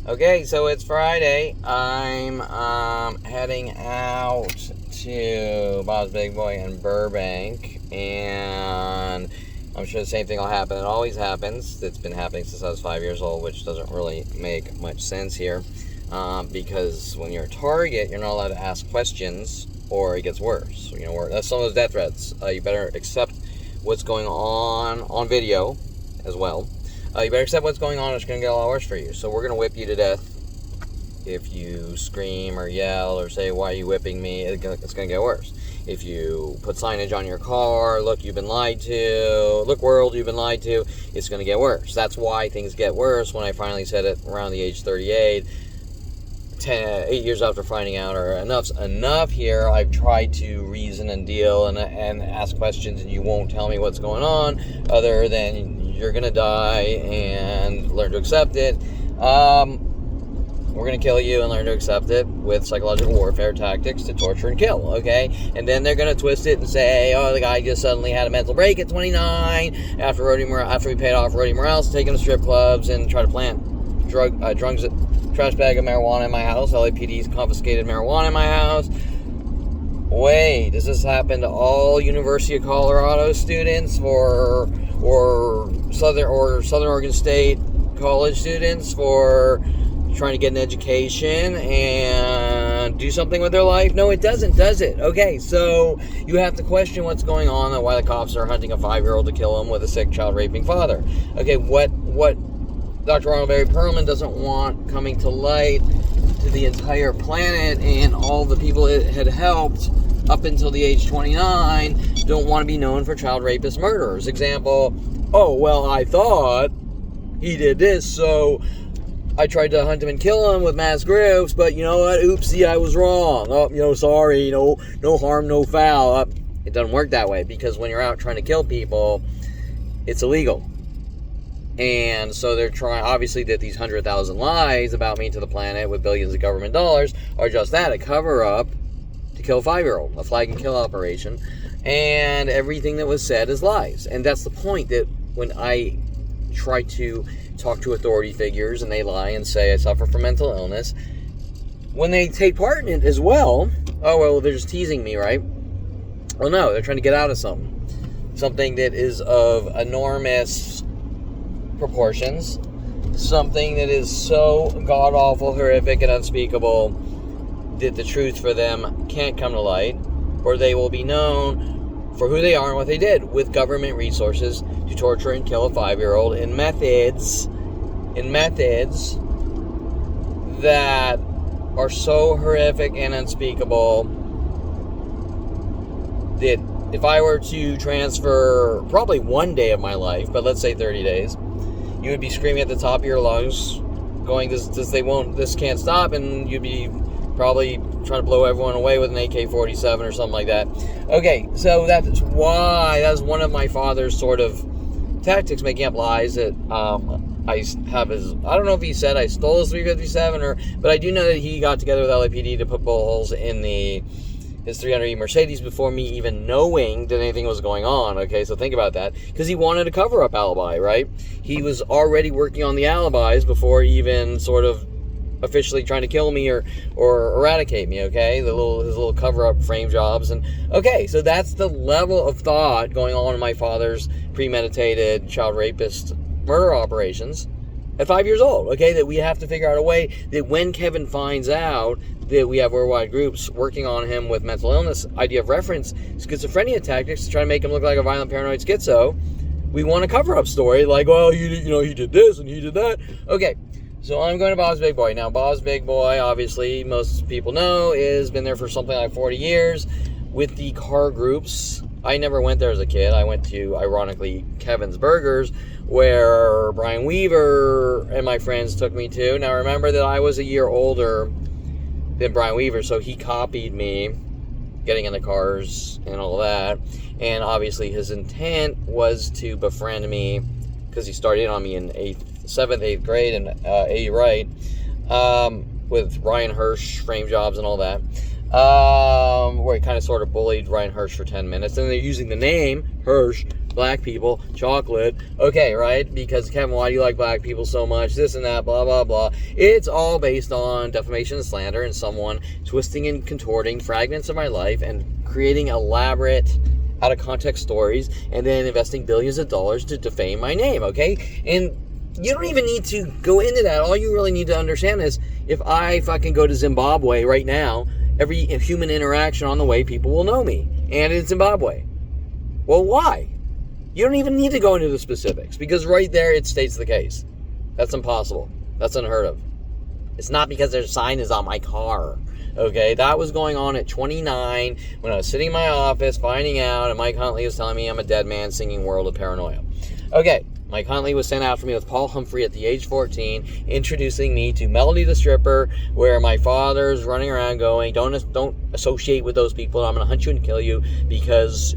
Okay, so it's Friday. I'm heading out to Bob's Big Boy in Burbank, and I'm sure the same thing will happen. It always happens. It's been happening since I was 5 years old, which doesn't really make much sense here, because when you're a target, you're not allowed to ask questions, or it gets worse. That's some of those death threats. You better accept what's going on video as well. You better accept what's going on, or it's going to get a lot worse for you. So we're going to whip you to death if you scream or yell or say, "Why are you whipping me?" It's going to get worse. If you put signage on your car, "Look, you've been lied to," "Look, world, you've been lied to," it's going to get worse. That's why things get worse when I finally said it around the age 38. 8 years after finding out, or enough's enough here. I've tried to reason and deal and ask questions, and you won't tell me what's going on other than you're gonna die and learn to accept it. We're gonna kill you and learn to accept it with psychological warfare tactics to torture and kill, okay? And then they're gonna twist it and say, "Oh, the guy just suddenly had a mental break at 29 after we paid off Rody Morales, take him to strip clubs and try to plant drugs at trash bag of marijuana in my house. LAPD's confiscated marijuana in my house." Wait, does this happen to all University of Colorado students or Southern Oregon State college students for trying to get an education and do something with their life? No, it doesn't, does it? Okay, so you have to question what's going on and why the cops are hunting a 5-year-old to kill him with a sick child raping father. Okay, what Dr. Ronald Barry Perlman doesn't want coming to light to the entire planet, and all the people it had helped up until the age 29 don't want to be known for child rapist murderers. Example, "Oh, well, I thought he did this, so I tried to hunt him and kill him with mass groups, but you know what? Oopsie, I was wrong. Oh, sorry, no harm, no foul." It doesn't work that way, because when you're out trying to kill people, it's illegal. And so they're trying, obviously, that these 100,000 lies about me to the planet with billions of government dollars are just that, a cover-up to kill a 5-year-old, a flag and kill operation, and everything that was said is lies. And that's the point, that when I try to talk to authority figures and they lie and say I suffer from mental illness, when they take part in it as well, "Oh, well, they're just teasing me, right?" Well, no, they're trying to get out of something that is of enormous proportions, something that is so god-awful, horrific, and unspeakable that the truth for them can't come to light, or they will be known for who they are and what they did with government resources to torture and kill a 5-year-old in methods that are so horrific and unspeakable that if I were to transfer probably one day of my life, but let's say 30 days, you would be screaming at the top of your lungs, going, this can't stop, and you'd be probably trying to blow everyone away with an AK-47 or something like that. Okay, so that's why, that's one of my father's sort of tactics, making up lies that I don't know if he said I stole his 357, but I do know that he got together with LAPD to put bullet holes in his 300E Mercedes before me even knowing that anything was going on. Okay, so think about that, because he wanted a cover-up alibi, right? He was already working on the alibis before even sort of officially trying to kill me or eradicate me, okay? His little cover-up frame jobs. And okay, so that's the level of thought going on in my father's premeditated child rapist murder operations at 5 years old, okay? That we have to figure out a way that when Kevin finds out that we have worldwide groups working on him with mental illness, idea of reference, schizophrenia tactics to try to make him look like a violent paranoid schizo, we want a cover-up story, like, "Well, he did this and he did that." Okay, so I'm going to Bob's Big Boy. Now, Bob's Big Boy, obviously, most people know, has been there for something like 40 years with the car groups. I never went there as a kid. I went to, ironically, Kevin's Burgers, where Brian Weaver and my friends took me to. Now, remember that I was a year older than Brian Weaver, so he copied me, getting into cars and all that. And obviously his intent was to befriend me, because he started on me in 7th, 8th grade, and A right, with Ryan Hirsch, frame jobs and all that, where he kind of sort of bullied Ryan Hirsch for 10 minutes. And they're using the name Hirsch black people, chocolate. Okay, right? Because, Kevin, why do you like black people so much? This and that, blah, blah, blah. It's all based on defamation and slander and someone twisting and contorting fragments of my life and creating elaborate, out-of-context stories and then investing billions of dollars to defame my name, okay? And you don't even need to go into that. All you really need to understand is if I fucking go to Zimbabwe right now, every human interaction on the way, people will know me. And in Zimbabwe. Well, why? You don't even need to go into the specifics because right there it states the case. That's impossible. That's unheard of. It's not because their sign is on my car. Okay, that was going on at 29 when I was sitting in my office finding out, and Mike Huntley was telling me I'm a dead man singing World of Paranoia. Okay, Mike Huntley was sent after me with Paul Humphrey at the age 14, introducing me to Melody the Stripper, where my father's running around going, don't associate with those people, I'm going to hunt you and kill you because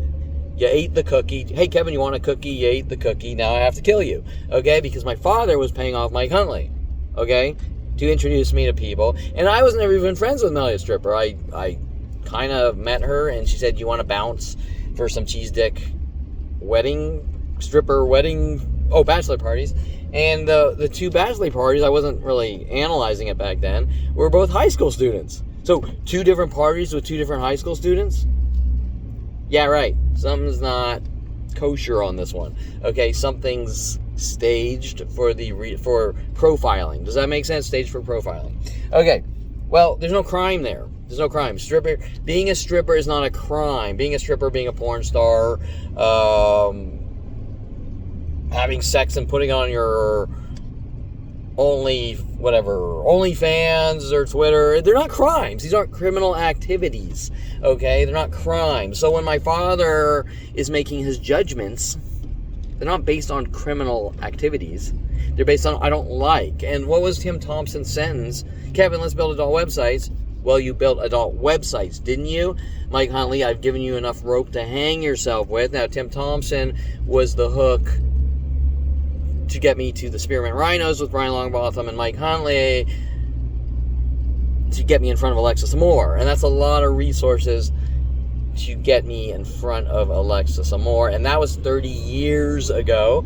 you ate the cookie. Hey, Kevin, you want a cookie? You ate the cookie. Now I have to kill you. Okay, because my father was paying off Mike Huntley. Okay, to introduce me to people. And I was never even friends with Melody the Stripper. I kind of met her, and she said, you want to bounce for some cheese dick bachelor parties. And the two bachelor parties, I wasn't really analyzing it back then, were both high school students. So, 2 different parties with 2 different high school students? Yeah, right. Something's not kosher on this one. Okay, something's staged for profiling. Does that make sense? Staged for profiling. Okay, well, there's no crime there. There's no crime. Being a stripper is not a crime. Being a stripper, being a porn star, having sex and putting on your OnlyFans or Twitter, they're not crimes. These aren't criminal activities, okay? They're not crimes. So when my father is making his judgments, they're not based on criminal activities. They're based on I don't like. And what was Tim Thompson's sentence? Kevin, let's build adult websites. Well, you built adult websites, didn't you? Mike Huntley, I've given you enough rope to hang yourself with. Now, Tim Thompson was the hook to get me to the Spearmint Rhinos with Brian Longbotham and Mike Huntley to get me in front of Alexis Moore. And that's a lot of resources to get me in front of Alexis Moore. And that was 30 years ago,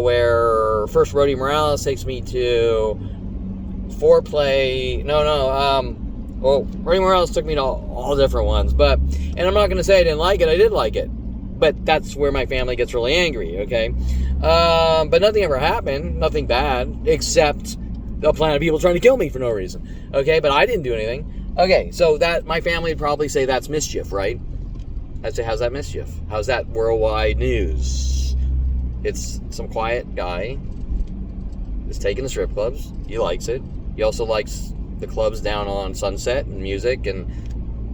where first Rody Morales takes me to Foreplay. Rody Morales took me to all different ones. And I'm not going to say I didn't like it. I did like it. But that's where my family gets really angry, okay? But nothing ever happened, nothing bad, except a plan of people trying to kill me for no reason, okay? But I didn't do anything. Okay, so that my family would probably say that's mischief, right? I'd say, how's that mischief? How's that worldwide news? It's some quiet guy is taking the strip clubs. He likes it. He also likes the clubs down on Sunset and music and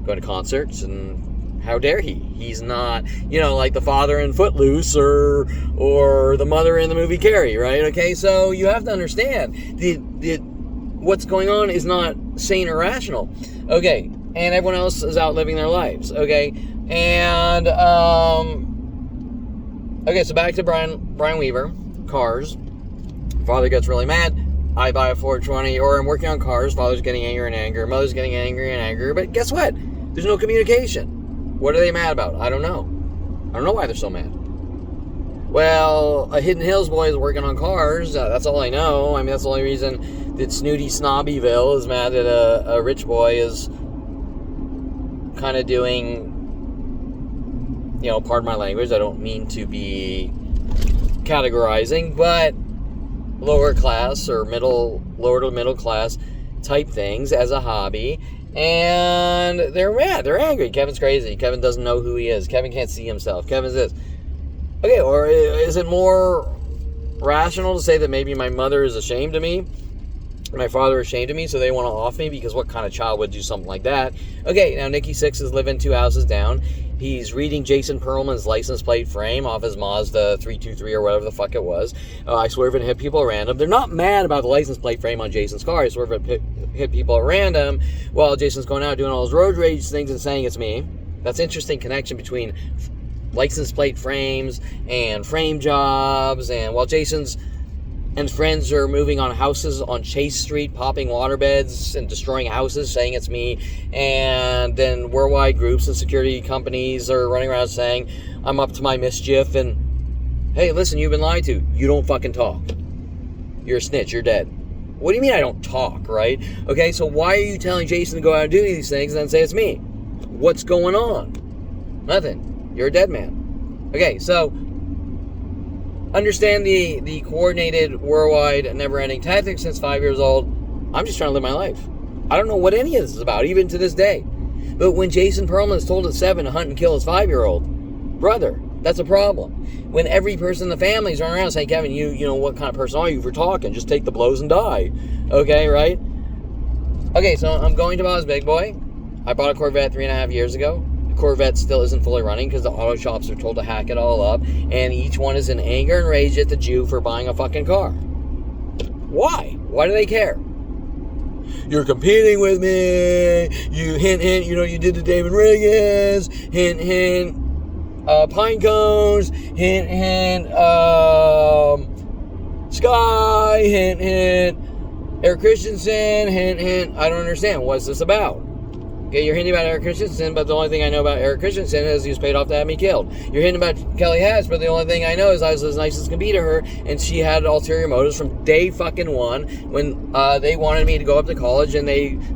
going to concerts, and how dare he? He's not, like the father in Footloose or the mother in the movie Carrie, right? Okay, so you have to understand what's going on is not sane or rational. Okay, and everyone else is out living their lives. Okay, and so back to Brian Weaver, cars. Father gets really mad. I buy a 420, or I'm working on cars. Father's getting angry and angry. Mother's getting angry and angry. But guess what? There's no communication. What are they mad about? I don't know. I don't know why they're so mad. Well, a Hidden Hills boy is working on cars. That's all I know. I mean, that's the only reason that Snooty Snobbyville is mad that a rich boy is kind of doing, pardon my language, I don't mean to be categorizing, but lower class or lower to middle class type things as a hobby. And they're mad. They're angry. Kevin's crazy. Kevin doesn't know who he is. Kevin can't see himself. Kevin's this. Okay, or is it more rational to say that maybe my mother is ashamed of me? My father is ashamed of me, so they want to off me? Because what kind of child would do something like that? Okay, now Nikki Sixx is living 2 houses down. He's reading Jason Perlman's license plate frame off his Mazda 323 or whatever the fuck it was. I swerve and hit people at random. They're not mad about the license plate frame on Jason's car. I swerve and hit people at random while Jason's going out doing all his road rage things and saying it's me. That's an interesting connection between license plate frames and frame jobs. And while Jason's and friends are moving on houses on Chase Street, popping waterbeds and destroying houses, saying it's me. And then worldwide groups and security companies are running around saying I'm up to my mischief. And Hey, listen, you've been lied to. You don't fucking talk. You're a snitch. You're dead. What do you mean I don't talk, right? Okay, so why are you telling Jason to go out and do these things and then say it's me? What's going on? Nothing. You're a dead man. Okay, so understand the coordinated, worldwide, never-ending tactics since 5 years old. I'm just trying to live my life. I don't know what any of this is about, even to this day. But when Jason Perlman is told at 7 to hunt and kill his 5-year-old brother, that's a problem. When every person in the family is running around saying, Kevin, you know, what kind of person are you for talking? Just take the blows and die. Okay, right? Okay, so I'm going to Bob's Big Boy. I bought a Corvette 3.5 years ago. The Corvette still isn't fully running because the auto shops are told to hack it all up. And each one is in anger and rage at the Jew for buying a fucking car. Why? Why do they care? You're competing with me. You hint, you know, you did the David Riggins. Hint, pine cones. Hint, Sky. Hint, Eric Christensen. Hint, I don't understand. What's this about? Okay, you're hinting about Eric Christensen, but the only thing I know about Eric Christensen is he was paid off to have me killed. You're hinting about Kelly Hatch, but the only thing I know is I was as nice as can be to her, and she had ulterior motives from day fucking one when they wanted me to go up to college, and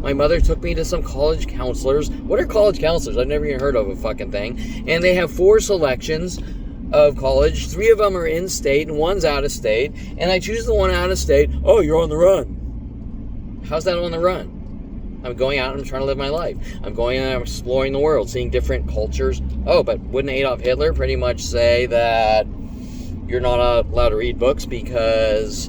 my mother took me to some college counselors. What are college counselors? I've never even heard of a fucking thing. And they have 4 selections of college. 3 of them are in state, and 1's out of state. And I choose the one out of state. Oh, you're on the run. How's that on the run? I'm going out and I'm trying to live my life. I'm going out and I'm exploring the world, seeing different cultures. Oh, but wouldn't Adolf Hitler pretty much say that you're not allowed to read books because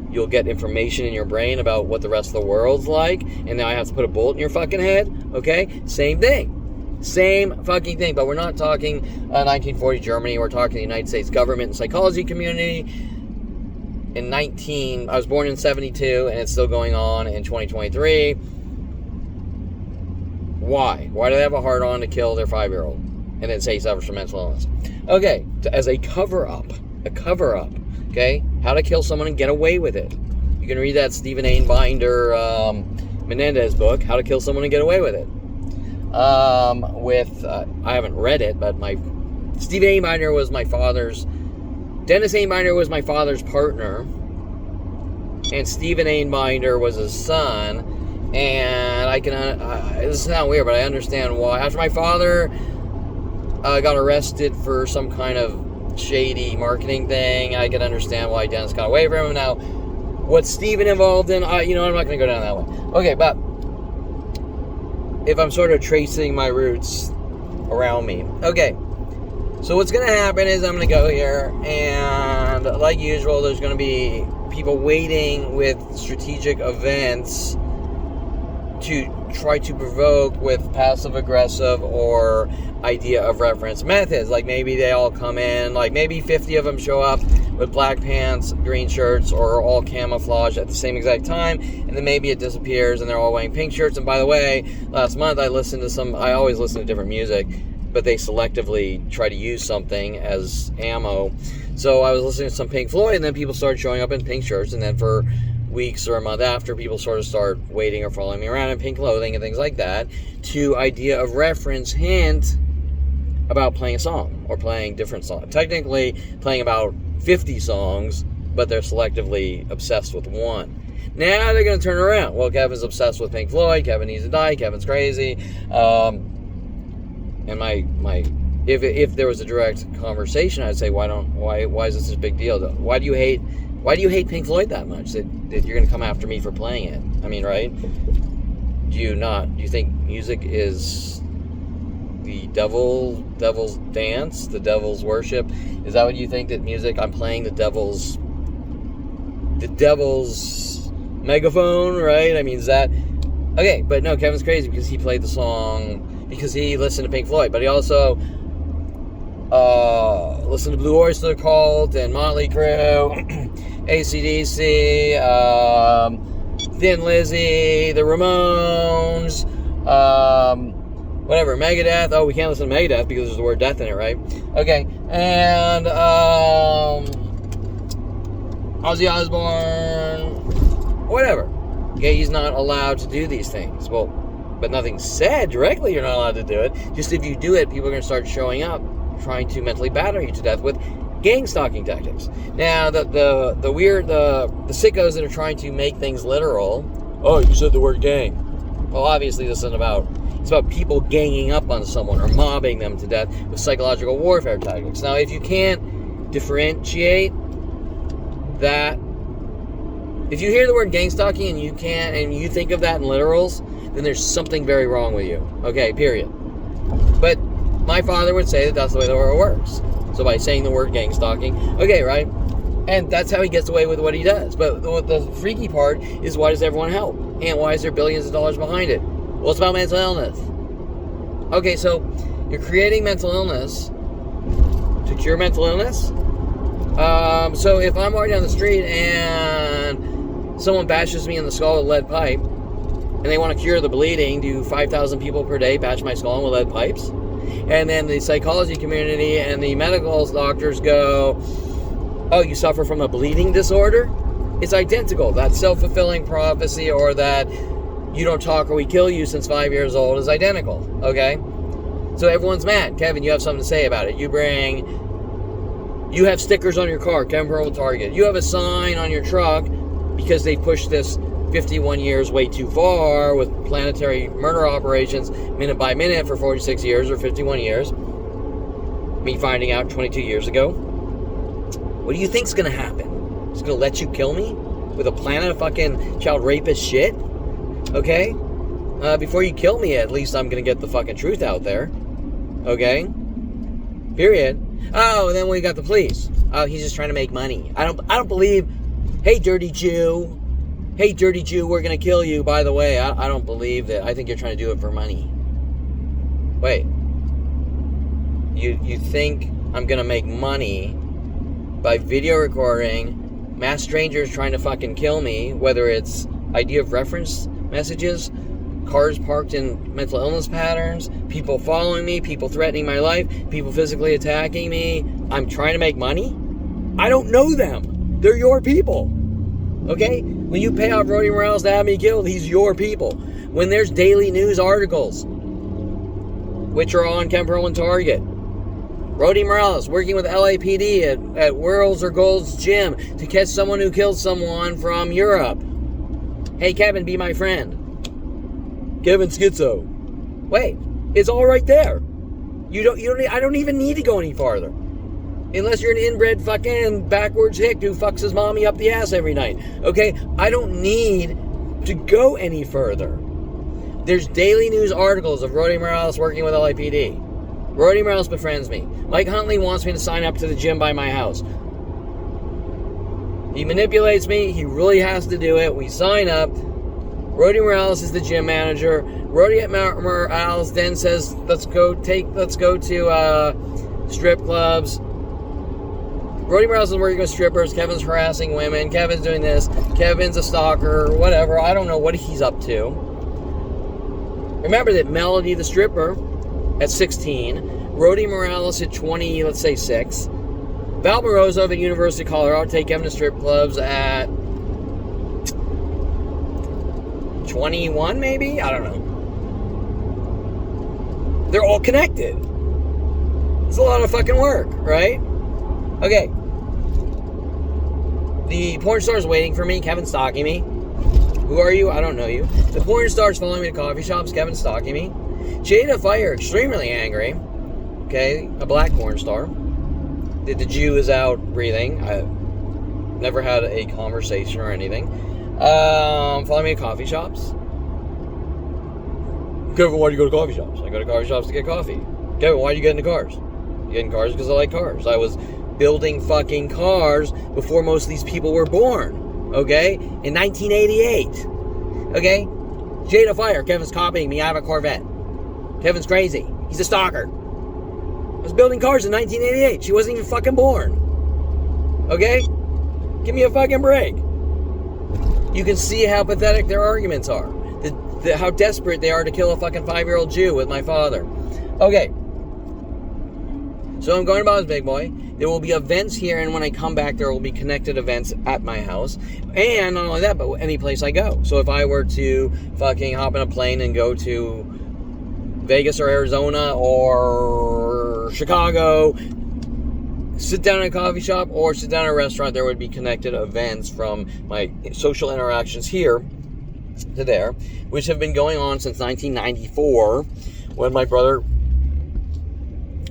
you'll get information in your brain about what the rest of the world's like, and now I have to put a bullet in your fucking head? Okay? Same thing. Same fucking thing. But we're not talking 1940 Germany. We're talking the United States government and psychology community. I was born in 72, and it's still going on in 2023. Why? Why do they have a hard-on to kill their 5-year-old and then say he suffers from mental illness? Okay, as a cover-up, okay? How to kill someone and get away with it. You can read that Stephen Einbinder Menendez book, How to Kill Someone and Get Away with It. I haven't read it, but Stephen Einbinder was my father's, Dennis Einbinder was my father's partner, and Stephen Einbinder was his son. And I can, this sounds weird, but I understand why. After my father got arrested for some kind of shady marketing thing, I can understand why Dennis got away from him. Now, what's Steven involved in? I'm not going to go down that way. Okay, but if I'm sort of tracing my roots around me. Okay, so what's going to happen is I'm going to go here, and like usual, there's going to be people waiting with strategic events to try to provoke with passive-aggressive or idea of reference methods. Like maybe they all come in, like maybe 50 of them show up with black pants, green shirts, or all camouflage at the same exact time, and then maybe it disappears and they're all wearing pink shirts. And by the way, last month I always listen to different music, but they selectively try to use something as ammo. So I was listening to some Pink Floyd, and then people started showing up in pink shirts, and then for weeks or a month after, people sort of start waiting or following me around in pink clothing and things like that, to idea of reference hint about playing a song or playing different songs. Technically playing about 50 songs, but they're selectively obsessed with one. Now they're going to turn around. Well, Kevin's obsessed with Pink Floyd. Kevin needs to die. Kevin's crazy. And if there was a direct conversation, I'd say, why is this a big deal? Why do you hate Pink Floyd that much that you're going to come after me for playing it? I mean, right? Do you think music is the devil's dance, the devil's worship? Is that what you think, that music, I'm playing the devil's megaphone, right? I mean, is that okay? But no, Kevin's crazy because he played the song because he listened to Pink Floyd, but he also listened to Blue Oyster Cult and Motley Crue, AC/DC, Thin Lizzy, the Ramones, whatever, Megadeth. Oh, we can't listen to Megadeth because there's the word death in it, right? Okay, and Ozzy Osbourne, whatever. Okay, he's not allowed to do these things. Well, but nothing said directly you're not allowed to do it. Just if you do it, people are going to start showing up trying to mentally batter you to death with gang stalking tactics. Now, the weird, the sickos that are trying to make things literal. Oh, you said the word gang. Well, obviously this isn't about, it's about people ganging up on someone or mobbing them to death with psychological warfare tactics. Now, if you can't differentiate that, if you hear the word gang stalking and you can't, and you think of that in literals, then there's something very wrong with you. Okay, period. But my father would say that that's the way the world works. So by saying the word gang stalking, okay, right? And that's how he gets away with what he does. But the freaky part is, why does everyone help? And why is there billions of dollars behind it? Well, it's about mental illness. Okay, so you're creating mental illness to cure mental illness? So if I'm walking down the street and someone bashes me in the skull with a lead pipe, and they want to cure the bleeding, do 5,000 people per day bash my skull with lead pipes? And then the psychology community and the medical doctors go, oh, you suffer from a bleeding disorder? It's identical. That self-fulfilling prophecy, or that you don't talk or we kill you since 5 years old, is identical, okay? So everyone's mad. Kevin, you have something to say about it. You have stickers on your car, Kevin Pearl Target. You have a sign on your truck because they pushed this 51 years way too far with planetary murder operations minute by minute for 46 years or 51 years. Me finding out 22 years ago. What do you think's gonna happen? It's gonna let you kill me with a plan of fucking child rapist shit? Okay? Before you kill me, at least I'm gonna get the fucking truth out there. Okay? Period. Oh, and then we got the police. Oh, he's just trying to make money. I don't believe, hey, dirty Jew, we're gonna kill you. By the way, I don't believe that. I think you're trying to do it for money. Wait. You think I'm gonna make money by video recording mass strangers trying to fucking kill me, whether it's ID of reference messages, cars parked in mental illness patterns, people following me, people threatening my life, people physically attacking me? I'm trying to make money? I don't know them. They're your people. Okay? When you pay off Rody Morales to have me killed, he's your people. When there's daily news articles, which are on Kevin Pearl Target, Rody Morales working with LAPD at Worlds or Gold's Gym to catch someone who killed someone from Europe. Hey, Kevin, be my friend. Kevin Schizo. Wait, it's all right there. I don't even need to go any farther. Unless you're an inbred fucking backwards hick who fucks his mommy up the ass every night. Okay? I don't need to go any further. There's daily news articles of Rody Morales working with LAPD. Rody Morales befriends me. Mike Huntley wants me to sign up to the gym by my house. He manipulates me. He really has to do it. We sign up. Rody Morales is the gym manager. Rody Morales then says, let's go to strip clubs. Rody Morales is working with strippers. Kevin's harassing women. Kevin's doing this. Kevin's a stalker. Whatever. I don't know what he's up to. Remember that Melody the stripper at 16. Rody Morales at 20, let's say 6. Val Barroso at University of Colorado take Kevin to strip clubs at 21, maybe? I don't know. They're all connected. It's a lot of fucking work, right? Okay. The porn star's waiting for me. Kevin's stalking me. Who are you? I don't know you. The porn star's following me to coffee shops. Kevin's stalking me. Jada Fire, extremely angry. Okay, a black porn star. The Jew is out breathing. I've never had a conversation or anything. Follow me to coffee shops. Kevin, why do you go to coffee shops? I go to coffee shops to get coffee. Kevin, why do you get into cars? You get in cars because I like cars. I was building fucking cars before most of these people were born. Okay? In 1988. Okay? Jada Fire, Kevin's copying me. I have a Corvette. Kevin's crazy. He's a stalker. I was building cars in 1988. She wasn't even fucking born. Okay? Give me a fucking break. You can see how pathetic their arguments are. How desperate they are to kill a fucking 5-year-old Jew with my father. Okay. So I'm going about as big boy. There will be events here, and when I come back, there will be connected events at my house. And not only that, but any place I go. So if I were to fucking hop in a plane and go to Vegas or Arizona or Chicago, sit down in a coffee shop or sit down in a restaurant, there would be connected events from my social interactions here to there, which have been going on since 1994, when my brother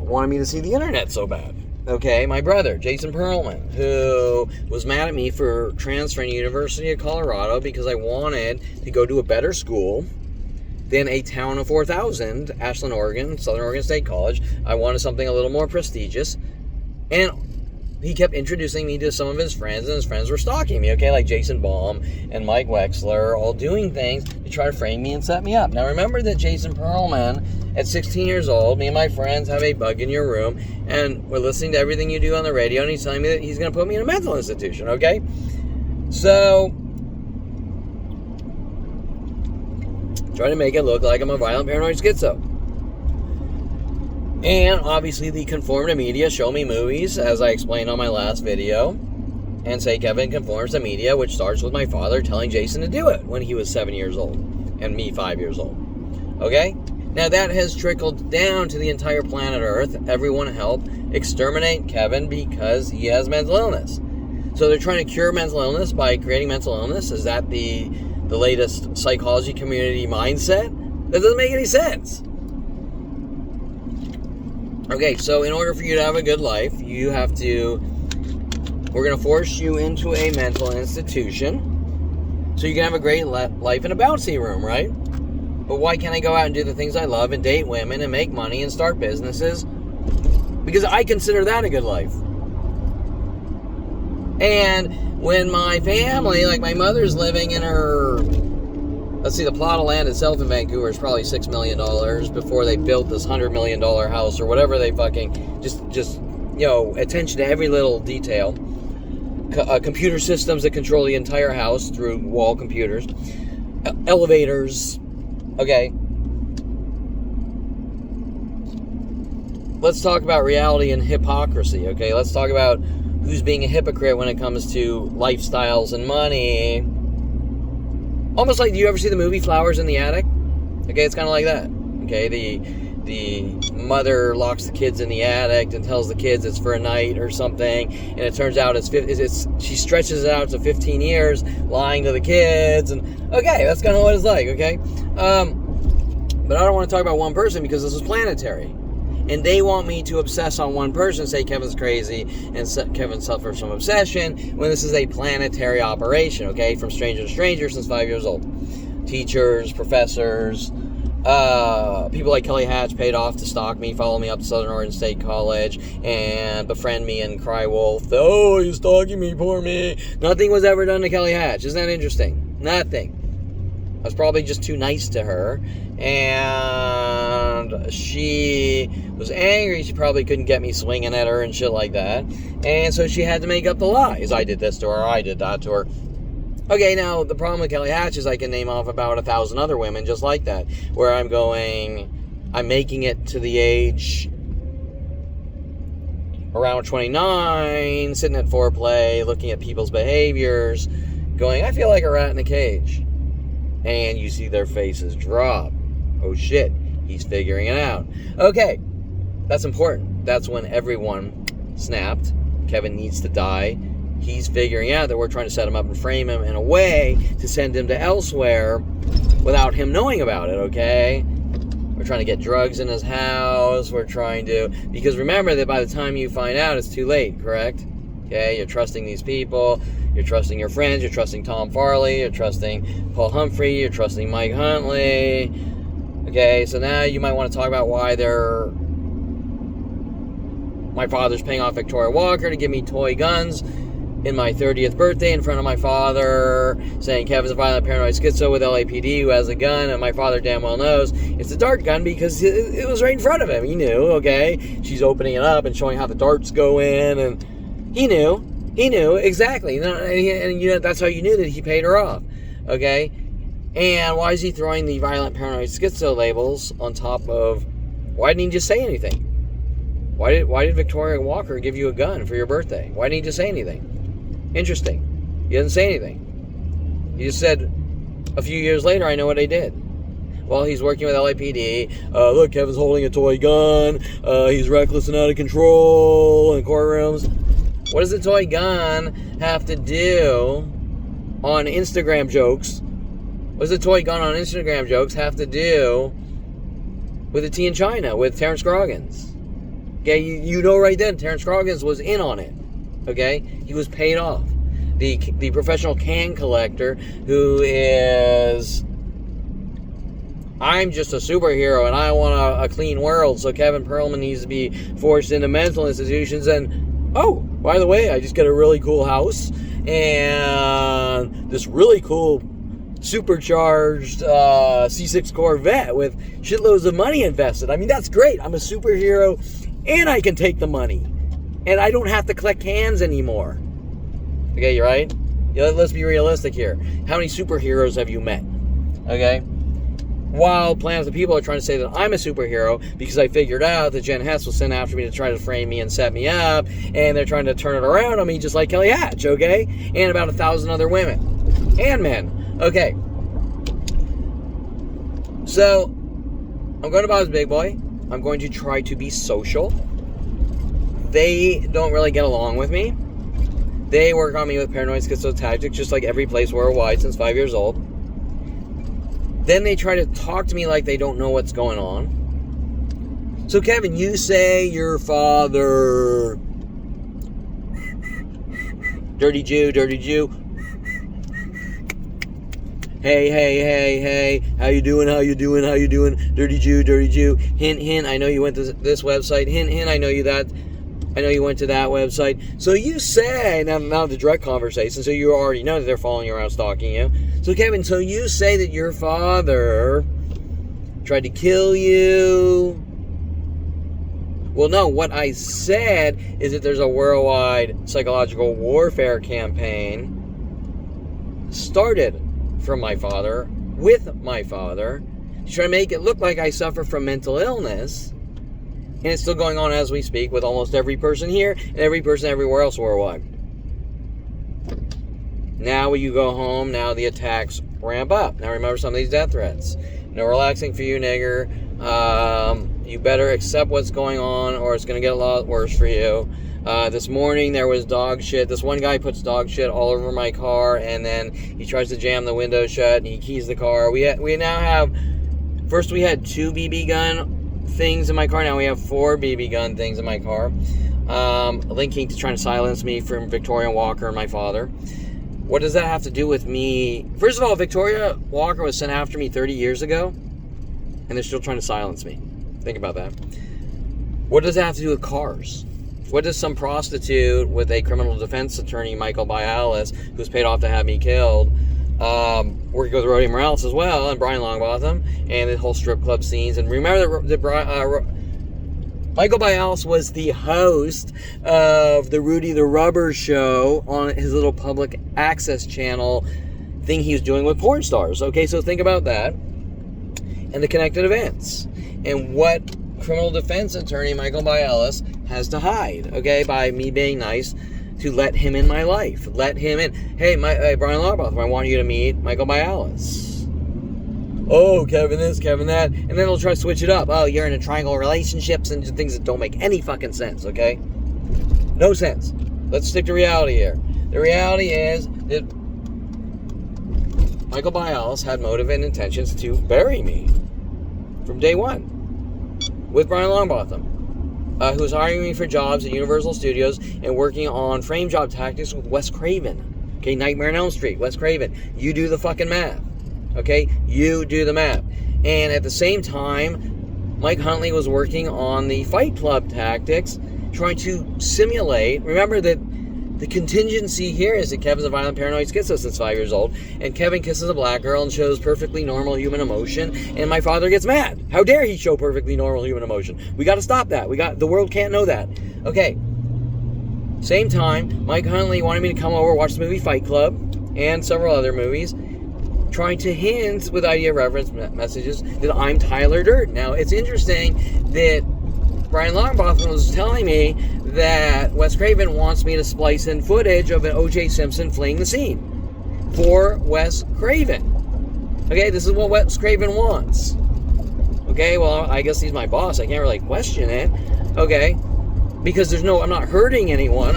wanted me to see the internet so bad. Okay, my brother, Jason Perlman, who was mad at me for transferring to University of Colorado because I wanted to go to a better school than a town of 4,000, Ashland, Oregon, Southern Oregon State College. I wanted something a little more prestigious. And he kept introducing me to some of his friends, and his friends were stalking me, okay? Like Jason Baum and Mike Wexler, all doing things to try to frame me and set me up. Now, remember that Jason Perlman, at 16 years old, me and my friends have a bug in your room, and we're listening to everything you do on the radio, and he's telling me that he's going to put me in a mental institution, okay? So, try to make it look like I'm a violent paranoid schizo. And obviously the conform to media show me movies, as I explained on my last video, and say Kevin conforms to media, which starts with my father telling Jason to do it when he was 7 years old, and me 5 years old. Okay? Now that has trickled down to the entire planet Earth. Everyone help exterminate Kevin because he has mental illness. So they're trying to cure mental illness by creating mental illness. Is that the latest psychology community mindset? That doesn't make any sense. Okay, so in order for you to have a good life, we're going to force you into a mental institution so you can have a great life in a bouncy room, right? But why can't I go out and do the things I love and date women and make money and start businesses? Because I consider that a good life. And when my family, like my mother's living in her... Let's see, the plot of land itself in Vancouver is probably $6 million before they built this $100 million house or whatever they fucking... Just attention to every little detail. Computer systems that control the entire house through wall computers. Elevators. Okay. Let's talk about reality and hypocrisy, okay? Let's talk about who's being a hypocrite when it comes to lifestyles and money. Almost like, do you ever see the movie Flowers in the Attic? Okay, it's kind of like that. Okay, the mother locks the kids in the attic and tells the kids it's for a night or something, and it turns out she stretches it out to 15 years, lying to the kids, and okay, that's kind of what it's like, okay? But I don't want to talk about one person because this is planetary. And they want me to obsess on one person, say Kevin's crazy, and Kevin suffers from obsession, when this is a planetary operation, okay? From stranger to stranger since 5 years old. Teachers, professors, people like Kelly Hatch paid off to stalk me, follow me up to Southern Oregon State College, and befriend me and cry wolf. Oh, he's stalking me, poor me. Nothing was ever done to Kelly Hatch. Isn't that interesting? Nothing. I was probably just too nice to her, and she was angry. She probably couldn't get me swinging at her and shit like that, and so she had to make up the lies. I did this to her, I did that to her. Okay, now, the problem with Kelly Hatch is I can name off about 1,000 other women just like that, where I'm making it to the age around 29, sitting at foreplay, looking at people's behaviors, going, I feel like a rat in a cage. And you see their faces drop. Oh shit, he's figuring it out. Okay, that's important. That's when everyone snapped. Kevin needs to die. He's figuring out that we're trying to set him up and frame him in a way to send him to elsewhere without him knowing about it, okay? We're trying to get drugs in his house. Because remember that by the time you find out, it's too late, correct? Okay, you're trusting these people. You're trusting your friends. You're trusting Tom Farley. You're trusting Paul Humphrey. You're trusting Mike Huntley. Okay, so now you might want to talk about why my father's paying off Victoria Walker to give me toy guns in my 30th birthday in front of my father, saying Kevin's a violent paranoid schizo with LAPD who has a gun, and my father damn well knows it's a dart gun because it was right in front of him. He knew, okay? She's opening it up and showing how the darts go in, and he knew. He knew, exactly. And that's how you knew that he paid her off, okay? And why is he throwing the violent paranoid schizo labels on top of... Why didn't he just say anything? Why did Victoria Walker give you a gun for your birthday? Why didn't he just say anything? Interesting. He didn't say anything. He just said, a few years later, I know what I did. while he's working with LAPD. Look, Kevin's holding a toy gun. He's reckless and out of control in courtrooms. What does the toy gun have to do on Instagram jokes? What does the toy gun on Instagram jokes have to do with the tea in China, with Terrence Scroggins? Okay, you know right then, Terrence Scroggins was in on it. Okay, he was paid off. The professional can collector who is, I'm just a superhero and I want a clean world, so Kevin Perlman needs to be forced into mental institutions. And, oh, by the way, I just got a really cool house and this really cool supercharged C6 Corvette with shitloads of money invested. I mean, that's great. I'm a superhero and I can take the money. And I don't have to collect cans anymore. Okay, you're right? Yeah, let's be realistic here. How many superheroes have you met? Okay? While Planet of the People are trying to say that I'm a superhero because I figured out that Jen Hess was sent after me to try to frame me and set me up, and they're trying to turn it around on me just like Kelly Hatch, okay? And about 1,000 other women. And men. Okay. So, I'm going to Bob's Big Boy. I'm going to try to be social. They don't really get along with me. They work on me with paranoid schizotactics, just like every place worldwide since 5 years old. Then they try to talk to me like they don't know what's going on. So, Kevin, you say your father... Dirty Jew, dirty Jew. Hey, how you doing, dirty Jew, dirty Jew. Hint, hint, I know you went to this website. Hint, hint, I know you went to that website. So you say, now the direct conversation, so you already know that they're following you around, stalking you. So Kevin, so you say that your father tried to kill you. Well, no, what I said is that there's a worldwide psychological warfare campaign started from my father, with my father, to try to make it look like I suffer from mental illness. And it's still going on as we speak with almost every person here and every person everywhere else worldwide. Now when you go home, now the attacks ramp up. Now remember some of these death threats. No relaxing for you, nigger. You better accept what's going on or it's going to get a lot worse for you. This morning there was dog shit. This one guy puts dog shit all over my car and then he tries to jam the window shut and he keys the car. We now have, first we had 2 BB gun things in my car. Now we have 4 BB gun things in my car. Linking to trying to silence me from Victoria Walker and my father. What does that have to do with me? First of all, Victoria Walker was sent after me 30 years ago, and they're still trying to silence me. Think about that. What does that have to do with cars? What does some prostitute with a criminal defense attorney, Michael Bialis, who's paid off to have me killed, working with Rhodey Morales as well, and Brian Longbottom, and the whole strip club scenes. And remember that Michael Bialis was the host of the Rudy the Rubber show on his little public access channel thing he was doing with porn stars. Okay, so think about that. And the connected events. And what criminal defense attorney Michael Bialis has to hide, okay, by me being nice to let him in my life. Let him in. Hey, Brian Longbottom, I want you to meet Michael Bialis. Oh, Kevin this, Kevin that. And then they'll try to switch it up. Oh, you're in a triangle relationships and things that don't make any fucking sense, okay? No sense. Let's stick to reality here. The reality is that Michael Bialis had motive and intentions to bury me from day one with Brian Longbottom, who was hiring me for jobs at Universal Studios and working on frame job tactics with Wes Craven. Okay, Nightmare on Elm Street, Wes Craven. You do the fucking math. Okay, you do the math. And at the same time, Mike Huntley was working on the Fight Club tactics, trying to simulate. Remember that the contingency here is that Kevin's a violent paranoid schizo since 5 years old, and Kevin kisses a black girl and shows perfectly normal human emotion, and my father gets mad. How dare he show perfectly normal human emotion? We got to stop that. The world can't know that. Okay. Same time, Mike Huntley wanted me to come over, watch the movie Fight Club, and several other movies, trying to hint with idea reference messages that I'm Tyler Durden. Now, it's interesting that Brian Longbottom was telling me that Wes Craven wants me to splice in footage of an O.J. Simpson fleeing the scene for Wes Craven. Okay, this is what Wes Craven wants. Okay, well, I guess he's my boss. I can't really question it. Okay, because I'm not hurting anyone.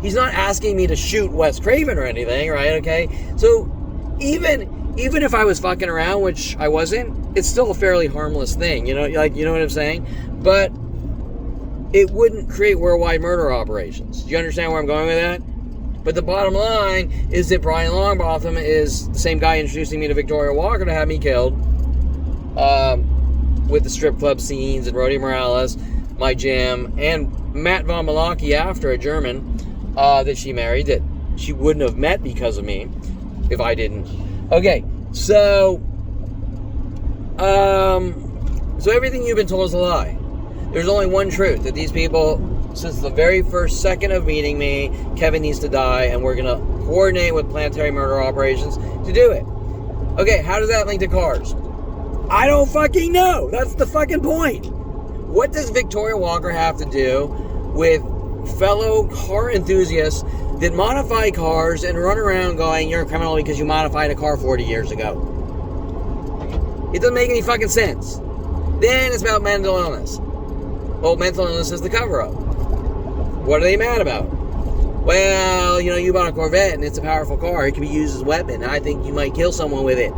He's not asking me to shoot Wes Craven or anything, right? Okay, so even if I was fucking around, which I wasn't, it's still a fairly harmless thing, you know what I'm saying? But it wouldn't create worldwide murder operations. Do you understand where I'm going with that? But the bottom line is that Brian Longbotham is the same guy introducing me to Victoria Walker to have me killed, with the strip club scenes and Rhodey Morales, my gym, and Matt von Malachy after, a German that she married that she wouldn't have met because of me if I didn't. Okay, so everything you've been told is a lie. There's only one truth, that these people, since the very first second of meeting me, Kevin needs to die, and we're going to coordinate with planetary murder operations to do it. Okay, how does that link to cars? I don't fucking know. That's the fucking point. What does Victoria Walker have to do with fellow car enthusiasts that modify cars and run around going, you're a criminal because you modified a car 40 years ago? It doesn't make any fucking sense. Then it's about mental illness. Well, mental illness is the cover-up. What are they mad about? Well, you bought a Corvette and it's a powerful car. It can be used as a weapon. I think you might kill someone with it.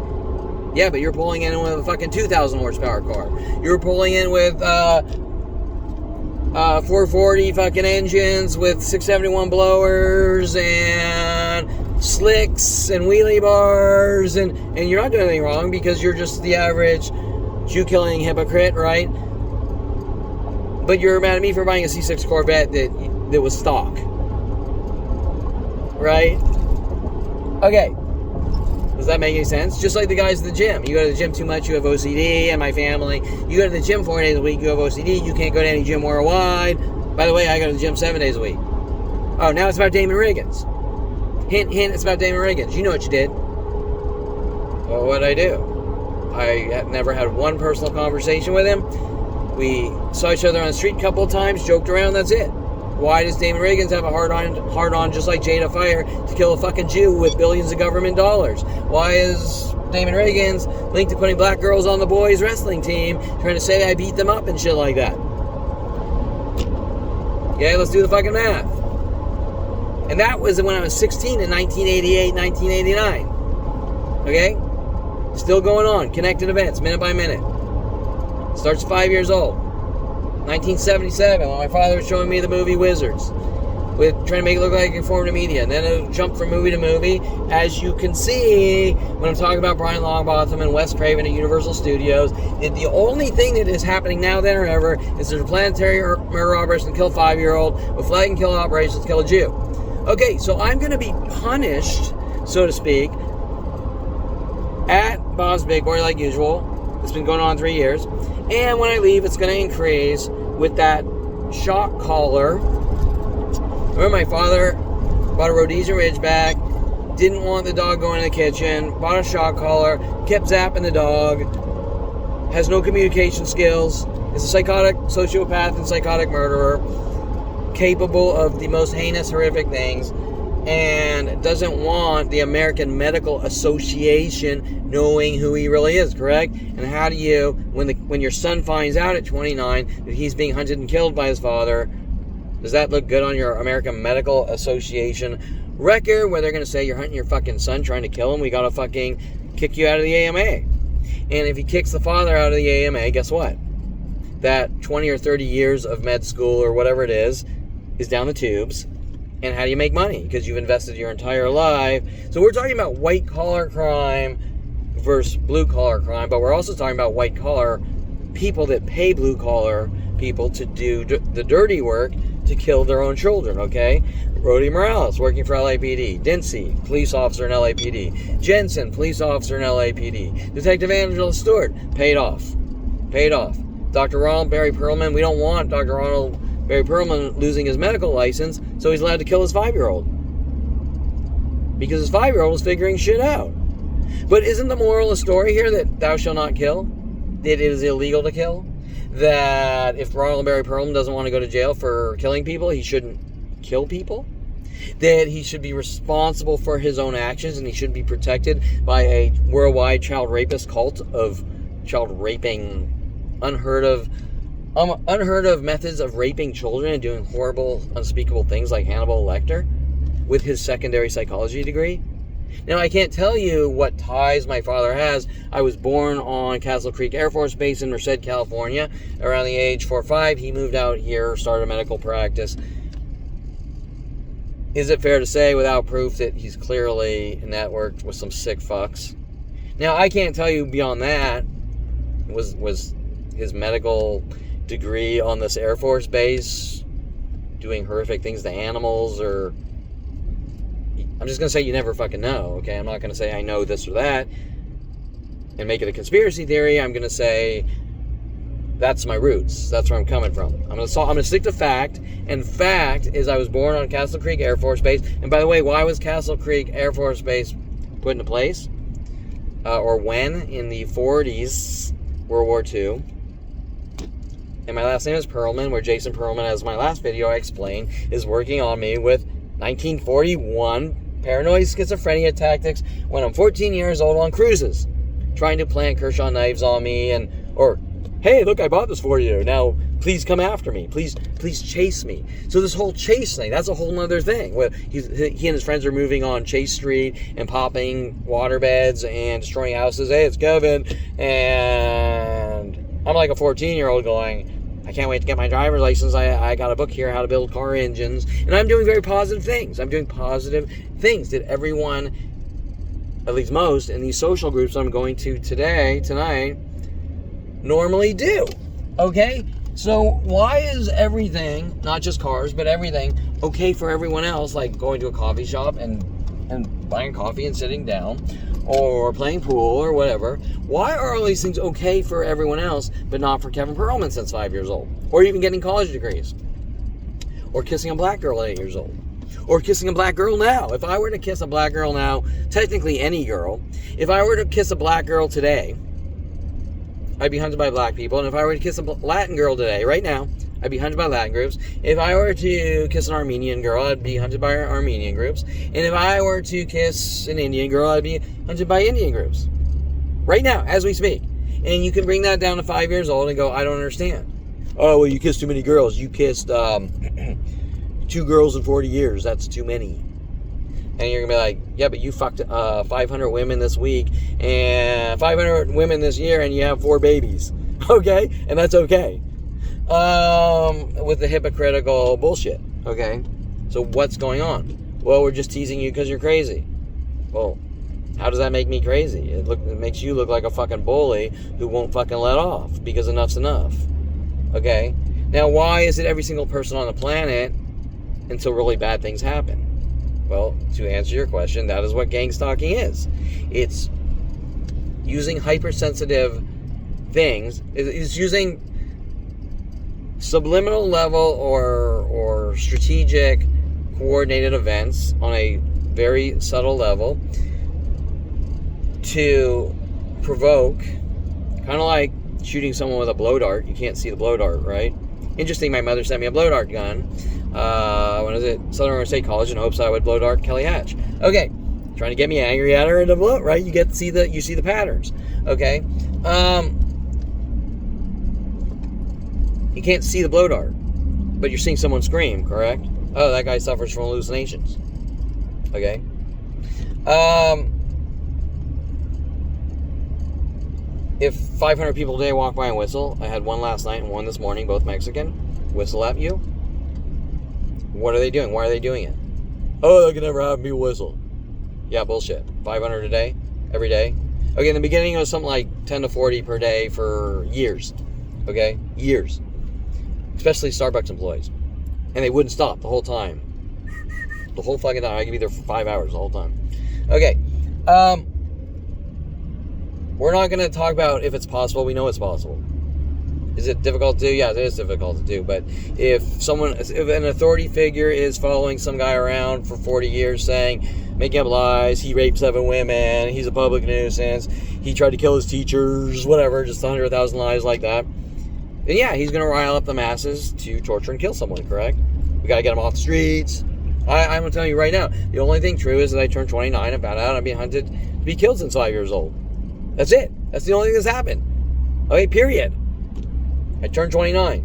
Yeah, but you're pulling in with a fucking 2,000 horsepower car. You're pulling in with 440 fucking engines with 671 blowers and slicks and wheelie bars, and you're not doing anything wrong because you're just the average Jew-killing hypocrite, right? But you're mad at me for buying a C6 Corvette that was stock. Right? Okay. Does that make any sense? Just like the guys at the gym. You go to the gym too much, you have OCD, and my family. You go to the gym 4 days a week, you have OCD, you can't go to any gym worldwide. By the way, I go to the gym 7 days a week. Oh, now it's about Damon Riggins. Hint, hint, it's about Damon Riggins. You know what you did. Well, what'd I do? I never had one personal conversation with him. We saw each other on the street a couple of times, joked around, that's it. Why does Damon Riggins have a hard-on just like Jada Fire to kill a fucking Jew with billions of government dollars? Why is Damon Riggins linked to putting black girls on the boys' wrestling team, trying to say I beat them up and shit like that? Okay, let's do the fucking math. And that was when I was 16 in 1988, 1989. Okay? Still going on. Connected events, minute by minute. Starts 5 years old. 1977, when my father was showing me the movie Wizards, with trying to make it look like it conformed to media, and then it'll jump from movie to movie. As you can see, when I'm talking about Brian Longbotham and Wes Craven at Universal Studios, the only thing that is happening now than or ever is there's a planetary murder operation to kill a 5-year-old, with flag and kill operations to kill a Jew. Okay, so I'm going to be punished, so to speak, at Bob's Big Boy like usual. It's been going on 3 years. And when I leave, it's going to increase with that shock collar. Remember, my father bought a Rhodesian Ridgeback, didn't want the dog going in the kitchen, bought a shock collar, kept zapping the dog, has no communication skills, is a psychotic sociopath and psychotic murderer, capable of the most heinous, horrific things, and doesn't want the American Medical Association knowing who he really is, correct? And how do you, when your son finds out at 29 that he's being hunted and killed by his father, does that look good on your American Medical Association record, where they're going to say you're hunting your fucking son, trying to kill him, we got to fucking kick you out of the AMA? And if he kicks the father out of the AMA, guess what? That 20 or 30 years of med school or whatever it is down the tubes. And how do you make money? Because you've invested your entire life. So we're talking about white-collar crime versus blue-collar crime, but we're also talking about white-collar people that pay blue-collar people to do the dirty work to kill their own children, okay? Rhodey Morales, working for LAPD. Dincy, police officer in LAPD. Jensen, police officer in LAPD. Detective Angela Stewart, paid off. Paid off. Dr. Ronald Barry Perlman, we don't want Dr. Ronald Barry Perlman losing his medical license, so he's allowed to kill his 5-year-old. Because his 5-year-old is figuring shit out. But isn't the moral of the story here that thou shalt not kill? That it is illegal to kill? That if Ronald Barry Perlman doesn't want to go to jail for killing people, he shouldn't kill people? That he should be responsible for his own actions and he should be protected by a worldwide child rapist cult of child raping, unheard of methods of raping children and doing horrible, unspeakable things like Hannibal Lecter with his secondary psychology degree. Now, I can't tell you what ties my father has. I was born on Castle Creek Air Force Base in Merced, California. Around the age 4 or 5, he moved out here, started a medical practice. Is it fair to say, without proof, that he's clearly networked with some sick fucks? Now, I can't tell you beyond that, was his medical degree on this Air Force base doing horrific things to animals, or... I'm just going to say you never fucking know, okay? I'm not going to say I know this or that and make it a conspiracy theory. I'm going to say that's my roots. That's where I'm coming from. I'm going to stick to fact, and fact is I was born on Castle Creek Air Force Base. And by the way, why was Castle Creek Air Force Base put into place? Or when? In the 40s, World War II. And my last name is Perlman, where Jason Perlman, as my last video I explained, is working on me with 1941 paranoid schizophrenia tactics when I'm 14 years old on cruises, trying to plant Kershaw knives on me, or hey, look, I bought this for you, now please come after me, please chase me. So this whole chase thing, that's a whole nother thing. Well, he and his friends are moving on Chase Street and popping water beds and destroying houses. Hey, it's Kevin. And I'm like a 14-year-old going, I can't wait to get my driver's license. I got a book here, how to build car engines. And I'm doing very positive things. I'm doing positive things that everyone, at least most, in these social groups I'm going to tonight, normally do. Okay? So why is everything, not just cars, but everything, okay for everyone else, like going to a coffee shop and buying coffee and sitting down, or playing pool, or whatever? Why are all these things okay for everyone else, but not for Kevin Perlman since 5 years old? Or even getting college degrees? Or kissing a black girl at 8 years old? Or kissing a black girl now? If I were to kiss a black girl now, technically any girl, if I were to kiss a black girl today, I'd be hunted by black people. And if I were to kiss a Latin girl today, right now, I'd be hunted by Latin groups. If I were to kiss an Armenian girl, I'd be hunted by Armenian groups. And if I were to kiss an Indian girl, I'd be hunted by Indian groups. Right now, as we speak. And you can bring that down to 5 years old and go, I don't understand. Oh, well, you kissed too many girls. You kissed 2 girls in 40 years. That's too many. And you're going to be like, yeah, but you fucked 500 women this week and 500 women this year, and you have 4 babies. Okay? And that's okay. With the hypocritical bullshit. Okay? So what's going on? Well, we're just teasing you because you're crazy. Well, how does that make me crazy? It makes you look like a fucking bully who won't fucking let off because enough's enough. Okay? Now, why is it every single person on the planet until really bad things happen? Well, to answer your question, that is what gang stalking is. It's using hypersensitive things. It's using subliminal level or strategic coordinated events on a very subtle level to provoke, kind of like shooting someone with a blow dart. You can't see the blow dart, right? Interesting, my mother sent me a blow dart gun when I was at Southern Oregon State College in hopes I would blow dart Kelly Hatch. Okay, trying to get me angry at her and to blow, right? You see the patterns. Okay, you can't see the blow dart, but you're seeing someone scream, correct? Oh, that guy suffers from hallucinations. Okay. If 500 people today walk by and whistle, I had one last night and one this morning, both Mexican, whistle at you, what are they doing? Why are they doing it? Oh, they can never have me whistle. Yeah, bullshit. 500 a day? Every day? Okay, in the beginning it was something like 10 to 40 per day for years. Okay? Years. Especially Starbucks employees. And they wouldn't stop the whole time. The whole fucking time. I could be there for 5 hours the whole time. Okay. We're not going to talk about if it's possible. We know it's possible. Is it difficult to do? Yeah, it is difficult to do. But if an authority figure is following some guy around for 40 years saying, making up lies, he raped 7 women, he's a public nuisance, he tried to kill his teachers, whatever, just 100,000 lies like that, then yeah, he's going to rile up the masses to torture and kill someone, correct? We got to get them off the streets. I'm going to tell you right now, the only thing true is that I turned 29 and found out I'd be hunted to be killed since 5 years old. That's it. That's the only thing that's happened. Okay, period. I turned 29.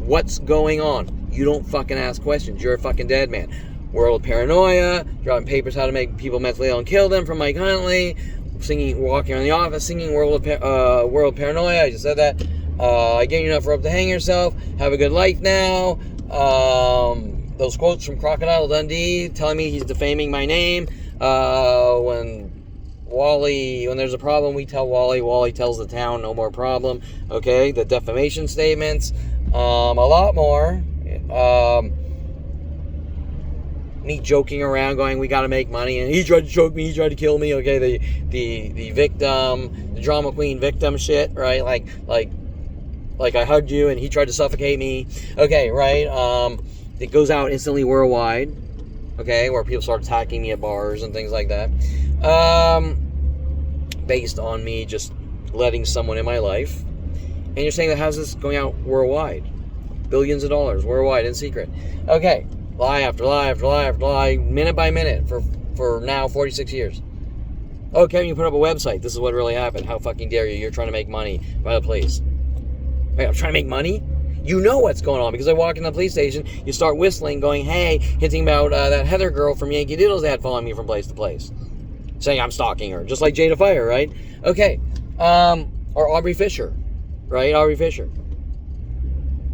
What's going on? You don't fucking ask questions. You're a fucking dead man. World of Paranoia, dropping papers how to make people mentally ill and kill them from Mike Huntley, walking around the office, singing World of Paranoia. I just said that. I gave you enough rope to hang yourself. Have a good life now. Those quotes from Crocodile Dundee telling me he's defaming my name. When there's a problem, we tell Wally. Wally tells the town, no more problem. Okay, the defamation statements. A lot more. Me joking around, going, we got to make money, and he tried to choke me, he tried to kill me. Okay, the victim, the drama queen victim shit, right? Like I hugged you, and he tried to suffocate me. Okay, right? It goes out instantly worldwide. Okay, where people start attacking me at bars and things like that. Based on me just letting someone in my life. And you're saying that how's this going out worldwide? Billions of dollars worldwide in secret. Okay, lie after lie after lie after lie, minute by minute for now 46 years. Oh, Kevin, you put up a website. This is what really happened. How fucking dare you? You're trying to make money by the police. Wait, I'm trying to make money? You know what's going on, because I walk in the police station, you start whistling, going, hey, hinting about that Heather girl from Yankee Doodles that had following me from place to place. Saying I'm stalking her, just like Jada Fire, right? Okay, or Aubrey Fisher, right? Aubrey Fisher.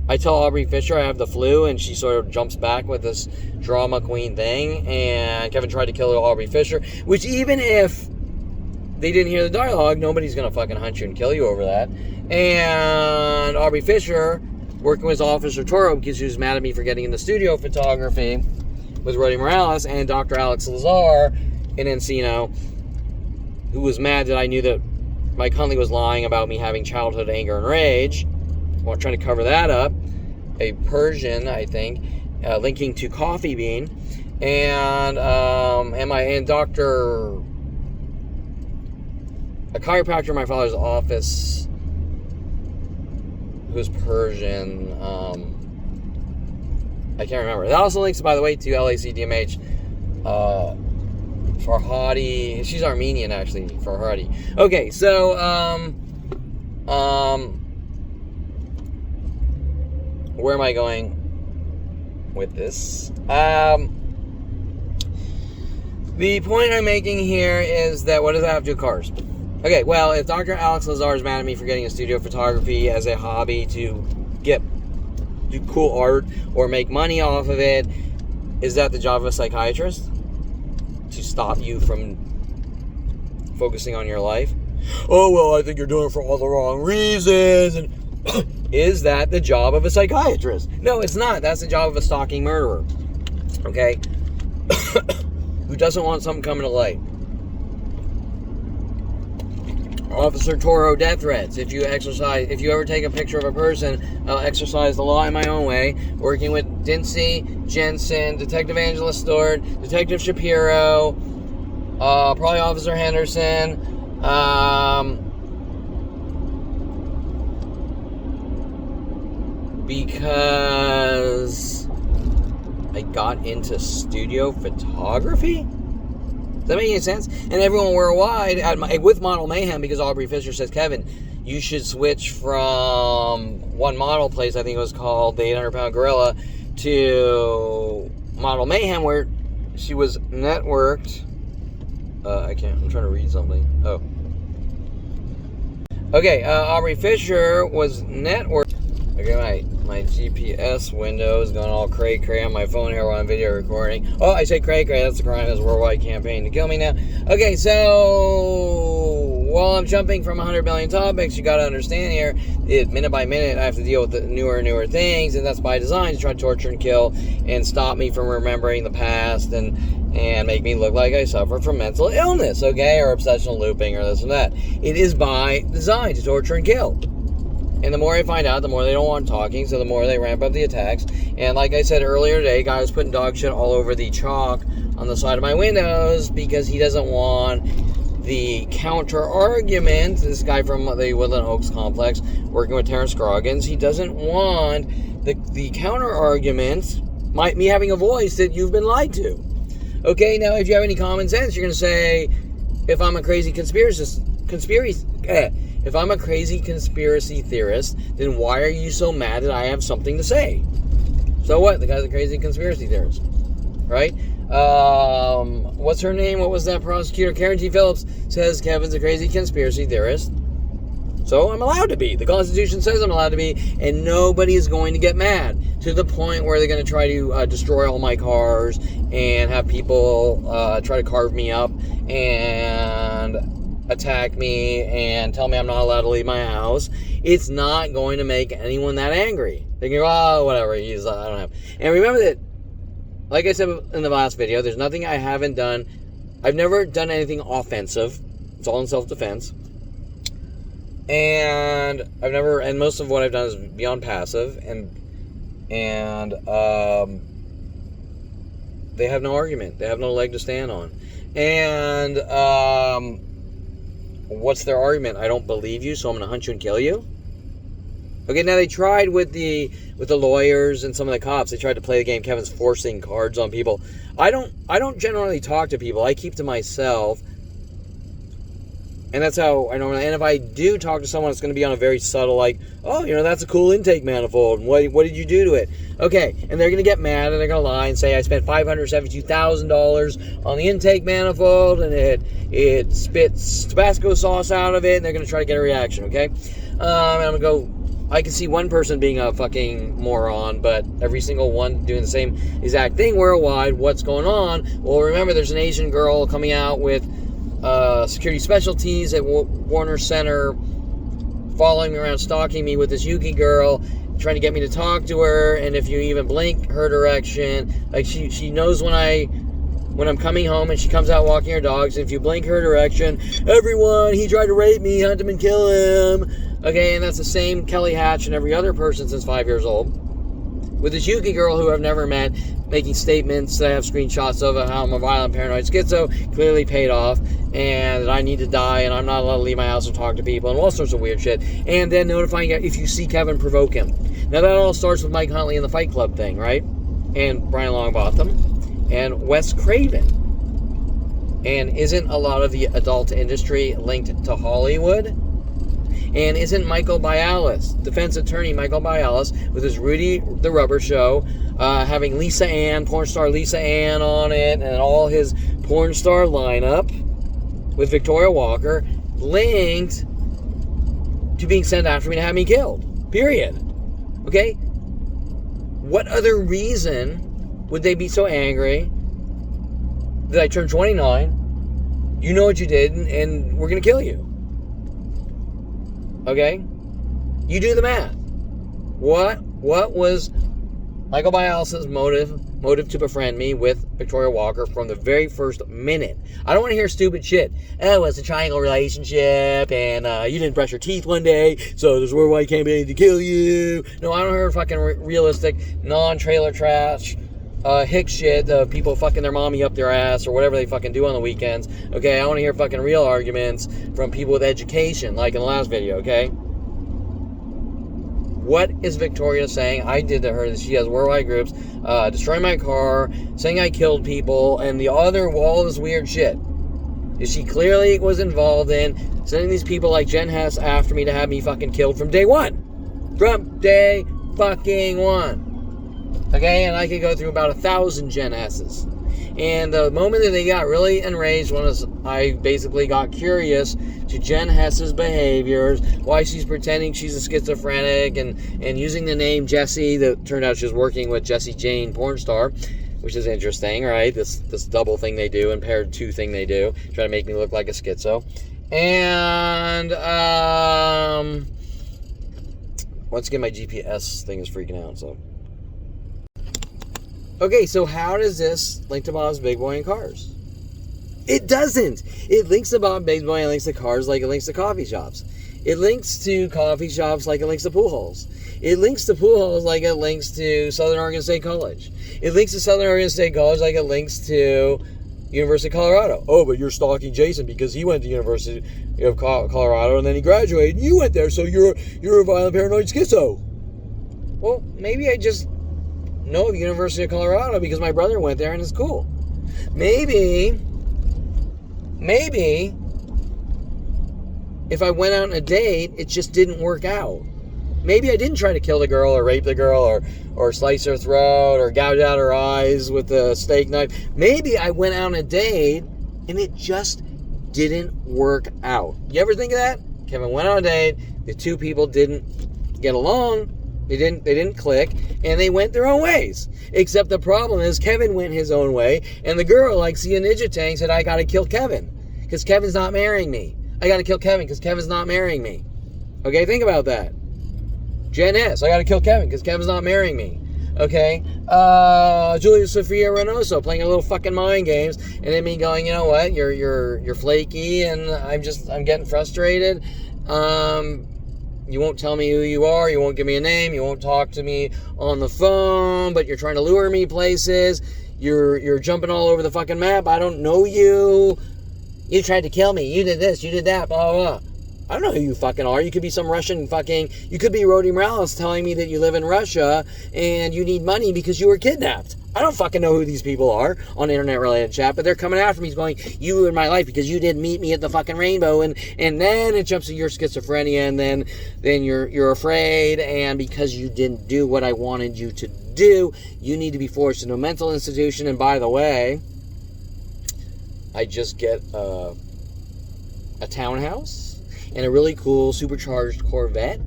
I tell Aubrey Fisher I have the flu, and she sort of jumps back with this drama queen thing, and Kevin tried to kill Aubrey Fisher, which even if they didn't hear the dialogue, nobody's going to fucking hunt you and kill you over that. And Aubrey Fisher, working with Officer Toro, because she was mad at me for getting into studio photography with Roddy Morales, and Dr. Alex Lazar in Encino, who was mad that I knew that Mike Huntley was lying about me having childhood anger and rage. Well, trying to cover that up. A Persian, I think, linking to Coffee Bean, and Dr. a chiropractor in my father's office who's Persian. I can't remember. That also links, by the way, to LACDMH. Farhadi. She's Armenian, actually. Farhadi. Okay, so where am I going with this? The point I'm making here is that what does that have to do with cars? Okay, well, if Dr. Alex Lazar is mad at me for getting into studio photography as a hobby to do cool art or make money off of it, is that the job of a psychiatrist? To stop you from focusing on your life? Oh, well, I think you're doing it for all the wrong reasons. And is that the job of a psychiatrist? No, it's not. That's the job of a stalking murderer. Okay? Who doesn't want something coming to light? Officer Toro death threats. If you ever take a picture of a person, I'll exercise the law in my own way. Working with Dincy, Jensen, Detective Angela Stewart, Detective Shapiro, probably Officer Henderson, because I got into studio photography? Does that make any sense? And everyone worldwide, with Model Mayhem, because Aubrey Fisher says, Kevin, you should switch from one model place, I think it was called the 800-pound gorilla, to Model Mayhem, where she was networked. I'm trying to read something. Oh. Okay, Aubrey Fisher was networked. Okay, my GPS window is going all cray-cray on my phone here while I'm video recording. Oh, I say cray-cray, that's the crime, that's a worldwide campaign to kill me now. Okay, so while I'm jumping from 100 million topics, you got to understand here, minute by minute, I have to deal with the newer things, and that's by design, to try to torture and kill and stop me from remembering the past and make me look like I suffer from mental illness, okay, or obsessional looping or this and that. It is by design to torture and kill. And the more I find out, the more they don't want talking, so the more they ramp up the attacks. And like I said earlier today, guy was putting dog shit all over the chalk on the side of my windows because he doesn't want the counter-argument. This guy from the Woodland Oaks complex working with Terrence Scroggins, he doesn't want the counter-argument, me having a voice that you've been lied to. Okay, now if you have any common sense, you're going to say, if I'm a crazy conspiracy, if If I'm a crazy conspiracy theorist, then why are you so mad that I have something to say? So what? The guy's a crazy conspiracy theorist, right? What's her name? What was that prosecutor? Karen T. Phillips says Kevin's a crazy conspiracy theorist. So I'm allowed to be. The Constitution says I'm allowed to be, and nobody is going to get mad to the point where they're going to try to destroy all my cars and have people try to carve me up and attack me and tell me I'm not allowed to leave my house. It's not going to make anyone that angry. They can go, oh, whatever, I don't have. And remember that, like I said in the last video, there's nothing I haven't done. I've never done anything offensive. It's all in self-defense. And most of what I've done is beyond passive, and they have no argument. They have no leg to stand on. And what's their argument? I don't believe you, so I'm going to hunt you and kill you. Okay, now they tried with the lawyers and some of the cops. They tried to play the game. Kevin's forcing cards on people. I don't generally talk to people. I keep to myself. And that's how I normally, and if I do talk to someone, it's going to be on a very subtle, like, oh, that's a cool intake manifold. What did you do to it? Okay, and they're going to get mad, and they're going to lie and say, I spent $572,000 on the intake manifold, and it spits Tabasco sauce out of it, and they're going to try to get a reaction, okay? And I'm going to go, I can see one person being a fucking moron, but every single one doing the same exact thing worldwide. What's going on? Well, remember, there's an Asian girl coming out with security specialties at Warner Center, following me around, stalking me with this Yuki girl, trying to get me to talk to her. And if you even blink her direction, like she knows when I'm coming home, and she comes out walking her dogs, and if you blink her direction, everyone, he tried to rape me, hunt him and kill him. Okay, and that's the same Kelly Hatch and every other person since 5 years old. With this Yuki girl who I've never met, making statements that I have screenshots of how I'm a violent, paranoid schizo, clearly paid off, and that I need to die, and I'm not allowed to leave my house and talk to people, and all sorts of weird shit. And then notifying you if you see Kevin, provoke him. Now that all starts with Mike Huntley and the Fight Club thing, right? And Brian Longbottom and Wes Craven. And isn't a lot of the adult industry linked to Hollywood? And isn't Michael Bialis, defense attorney Michael Bialis, with his Rudy the Rubber show, having Lisa Ann, porn star Lisa Ann on it, and all his porn star lineup with Victoria Walker, linked to being sent after me to have me killed. Period. Okay? What other reason would they be so angry that I turned 29, you know what you did, and we're going to kill you? Okay? You do the math. What was Michael Bialis' motive to befriend me with Victoria Walker from the very first minute? I don't want to hear stupid shit. Oh, it's a triangle relationship, and you didn't brush your teeth one day, so there's where I came in to kill you. No, I don't hear fucking realistic, non-trailer trash, hick shit of people fucking their mommy up their ass or whatever they fucking do on the weekends. Okay, I want to hear fucking real arguments from people with education, like in the last video, okay? What is Victoria saying I did to her that she has worldwide groups, destroying my car, saying I killed people, and all this weird shit that she clearly was involved in, sending these people like Jen Hess after me to have me fucking killed from day one. From day fucking one. Okay, and I could go through about 1,000 Jen S's. And the moment that they got really enraged was I basically got curious to Jen Hess's behaviors, why she's pretending she's a schizophrenic, and using the name Jessie, that turned out she was working with Jessie Jane, porn star, which is interesting, right? This double thing they do, and paired two thing they do, try to make me look like a schizo. And once again, my GPS thing is freaking out, so. Okay, so how does this link to Bob's Big Boy and cars? It doesn't. It links to Bob Big Boy and links to cars like it links to coffee shops. It links to coffee shops like it links to pool halls. It links to pool halls like it links to Southern Oregon State College. It links to Southern Oregon State College like it links to University of Colorado. Oh, but you're stalking Jason because he went to University of Colorado and then he graduated and you went there, so you're a violent, paranoid schizo. Well, maybe I just know of University of Colorado because my brother went there and it's cool. Maybe if I went out on a date, it just didn't work out. Maybe I didn't try to kill the girl or rape the girl or slice her throat or gouge out her eyes with a steak knife. Maybe I went out on a date and it just didn't work out. You ever think of that? Kevin went on a date, the two people didn't get along, they didn't click, and they went their own ways. Except the problem is Kevin went his own way, and the girl, like Sia Ninja Tank, said, I gotta kill Kevin, because Kevin's not marrying me. I gotta kill Kevin, because Kevin's not marrying me. Okay, think about that. Jen S., I gotta kill Kevin, because Kevin's not marrying me. Okay, Julia Sophia Reynoso playing a little fucking mind games, and then me going, you know what, you're flaky, and I'm getting frustrated. You won't tell me who you are, you won't give me a name, you won't talk to me on the phone, but you're trying to lure me places, you're jumping all over the fucking map, I don't know you, you tried to kill me, you did this, you did that, blah, blah, blah. I don't know who you fucking are. You could be some Russian fucking... You could be Rody Morales telling me that you live in Russia and you need money because you were kidnapped. I don't fucking know who these people are on internet-related chat, but they're coming after me going, you ruined my life because you didn't meet me at the fucking rainbow, and then it jumps to your schizophrenia, and then you're afraid, and because you didn't do what I wanted you to do, you need to be forced into a mental institution, and by the way, I just get a townhouse, and a really cool supercharged Corvette,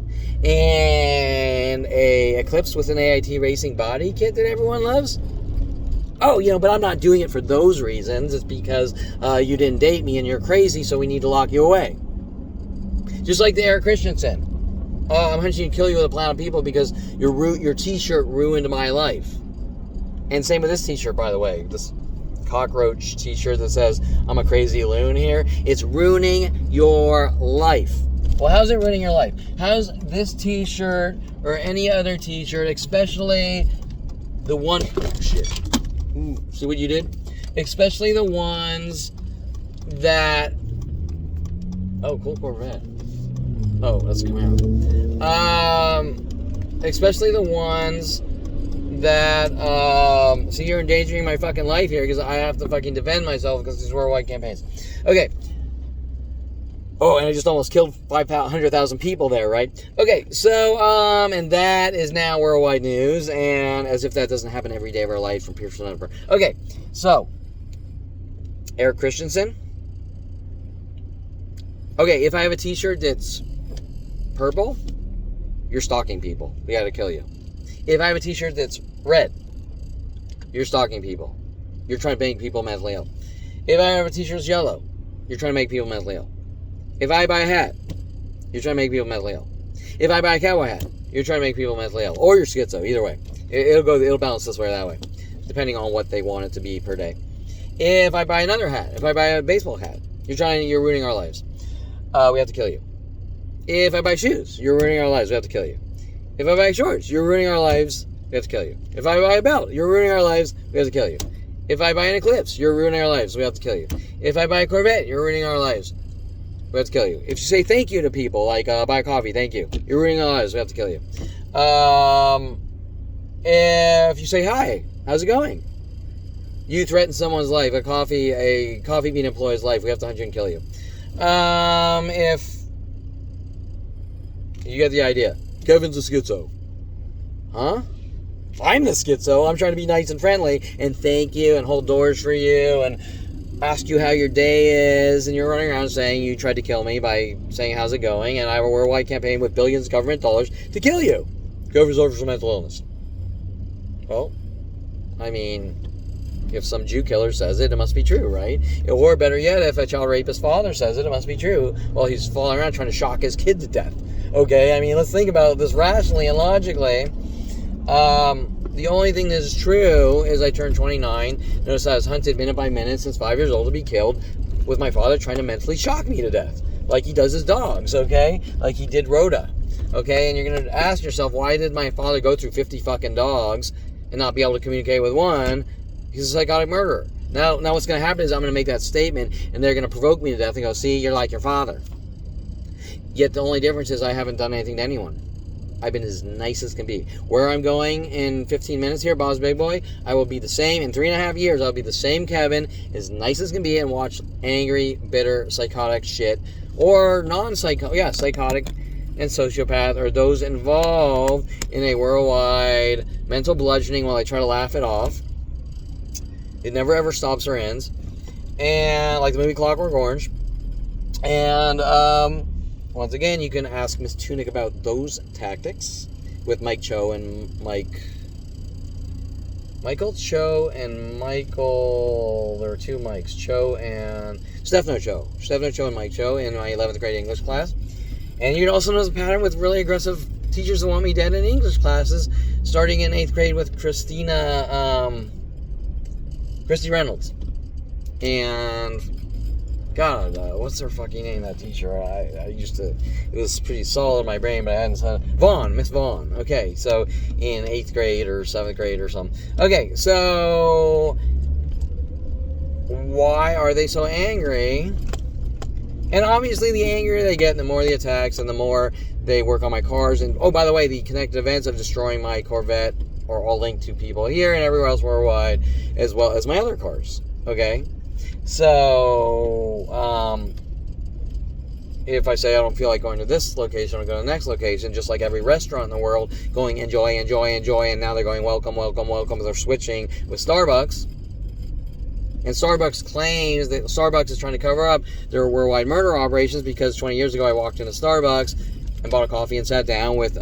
and a Eclipse with an AIT racing body kit that everyone loves. Oh, but I'm not doing it for those reasons. It's because you didn't date me and you're crazy, so we need to lock you away. Just like the Eric Christensen. I'm hunting to kill you with a plan of people because your t-shirt ruined my life. And same with this t-shirt, by the way. This cockroach t-shirt that says I'm a crazy loon here. It's ruining your life. Well, how's it ruining your life? How's this t-shirt or any other t-shirt, especially the one... Oh, shit. Ooh, see what you did? Especially the ones that... Oh, cool Corvette. Oh, that's a Camaro. Especially the ones that, see, you're endangering my fucking life here because I have to fucking defend myself because these worldwide campaigns. Okay. Oh, and I just almost killed 500,000 people there, right? Okay, so, and that is now worldwide news, and as if that doesn't happen every day of our life from Pierce Number. Okay, so, Eric Christensen. Okay, if I have a t-shirt that's purple, you're stalking people. We gotta kill you. If I have a t-shirt that's red, you're stalking people. You're trying to make people mentally ill. If I have a t-shirt that's yellow, you're trying to make people mentally ill. If I buy a hat, you're trying to make people mentally ill. If I buy a cowboy hat, you're trying to make people mentally ill. Or you're schizo, either way. It'll balance this way or that way, depending on what they want it to be per day. If I buy another hat, if I buy a baseball hat, you're ruining our lives. We have to kill you. If I buy shoes, you're ruining our lives. We have to kill you. If I buy shorts, you're ruining our lives. We have to kill you. If I buy a belt, you're ruining our lives. We have to kill you. If I buy an Eclipse, you're ruining our lives. We have to kill you. If I buy a Corvette, you're ruining our lives. We have to kill you. If you say thank you to people, like buy coffee, thank you, you're ruining our lives. We have to kill you. If you say hi, how's it going? You threaten someone's life, a coffee bean employee's life. We have to hunt you and kill you. If you get the idea. Kevin's a schizo. Huh? I'm the schizo. I'm trying to be nice and friendly and thank you and hold doors for you and ask you how your day is, and you're running around saying you tried to kill me by saying how's it going, and I have a worldwide campaign with billions of government dollars to kill you. Covers over for mental illness. Well, I mean, if some Jew killer says it, it must be true, right? Or better yet, if a child rapist father says it, it must be true while he's falling around trying to shock his kid to death. Okay, I mean, let's think about this rationally and logically. The only thing that is true is I turned 29. Notice I was hunted minute by minute since 5 years old to be killed with my father trying to mentally shock me to death. Like he does his dogs, okay? Like he did Rhoda, okay? And you're going to ask yourself, why did my father go through 50 fucking dogs and not be able to communicate with one? He's a psychotic murderer. Now what's going to happen is I'm going to make that statement and they're going to provoke me to death and go, see, you're like your father. Yet the only difference is I haven't done anything to anyone. I've been as nice as can be. Where I'm going in 15 minutes here, Bob's Big Boy, I will be the same. In 3.5 years, I'll be the same Kevin, as nice as can be, and watch angry, bitter, psychotic shit. Or psychotic and sociopath, or those involved in a worldwide mental bludgeoning while I try to laugh it off. It never ever stops or ends. And like the movie Clockwork Orange. And once again, you can ask Miss Tunic about those tactics with Mike Cho and Michael Cho and Michael. There were two Mikes, Cho and Stefano Cho and Mike Cho in my 11th grade English class. And you can also notice a pattern with really aggressive teachers that want me dead in English classes, starting in 8th grade with Christy Reynolds. And, God, what's her fucking name, that teacher? I used to, it was pretty solid in my brain, but I hadn't said it. Miss Vaughn. Okay, so in 8th grade or 7th grade or something. Okay, so why are they so angry? And obviously, the angrier they get, the more the attacks, and the more they work on my cars. And, oh, by the way, the connected events of destroying my Corvette are all linked to people here and everywhere else worldwide, as well as my other cars. Okay? So, if I say I don't feel like going to this location, I'll go to the next location, just like every restaurant in the world, going enjoy, and now they're going welcome, they're switching with Starbucks. And Starbucks claims that Starbucks is trying to cover up their worldwide murder operations, because 20 years ago I walked into Starbucks and bought a coffee and sat down with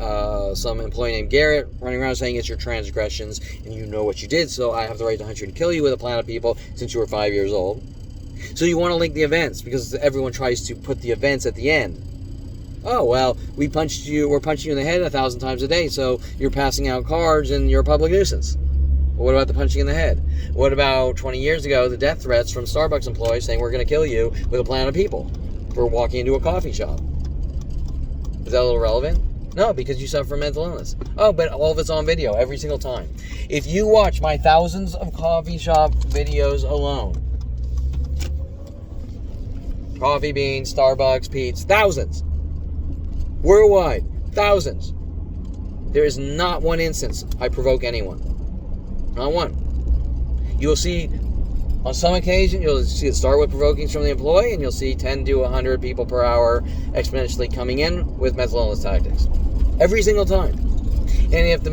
some employee named Garrett running around saying it's your transgressions and you know what you did, so I have the right to hunt you and kill you with a plan of people since you were 5 years old. So you want to link the events, because everyone tries to put the events at the end. Oh, well, we're punching you in the head 1,000 times a day, so you're passing out cards and you're a public nuisance. What about the punching in the head? What about 20 years ago, the death threats from Starbucks employees saying we're going to kill you with a plan of people for walking into a coffee shop? Is that a little relevant? No, because you suffer from mental illness. Oh, but all of it's on video every single time. If you watch my thousands of coffee shop videos alone, Coffee Beans, Starbucks, Pete's, thousands. Worldwide, thousands. There is not one instance I provoke anyone. Not one. You'll see, on some occasion, you'll see it start with provokings from the employee, and you'll see 10 to 100 people per hour exponentially coming in with mental illness tactics. Every single time. And if the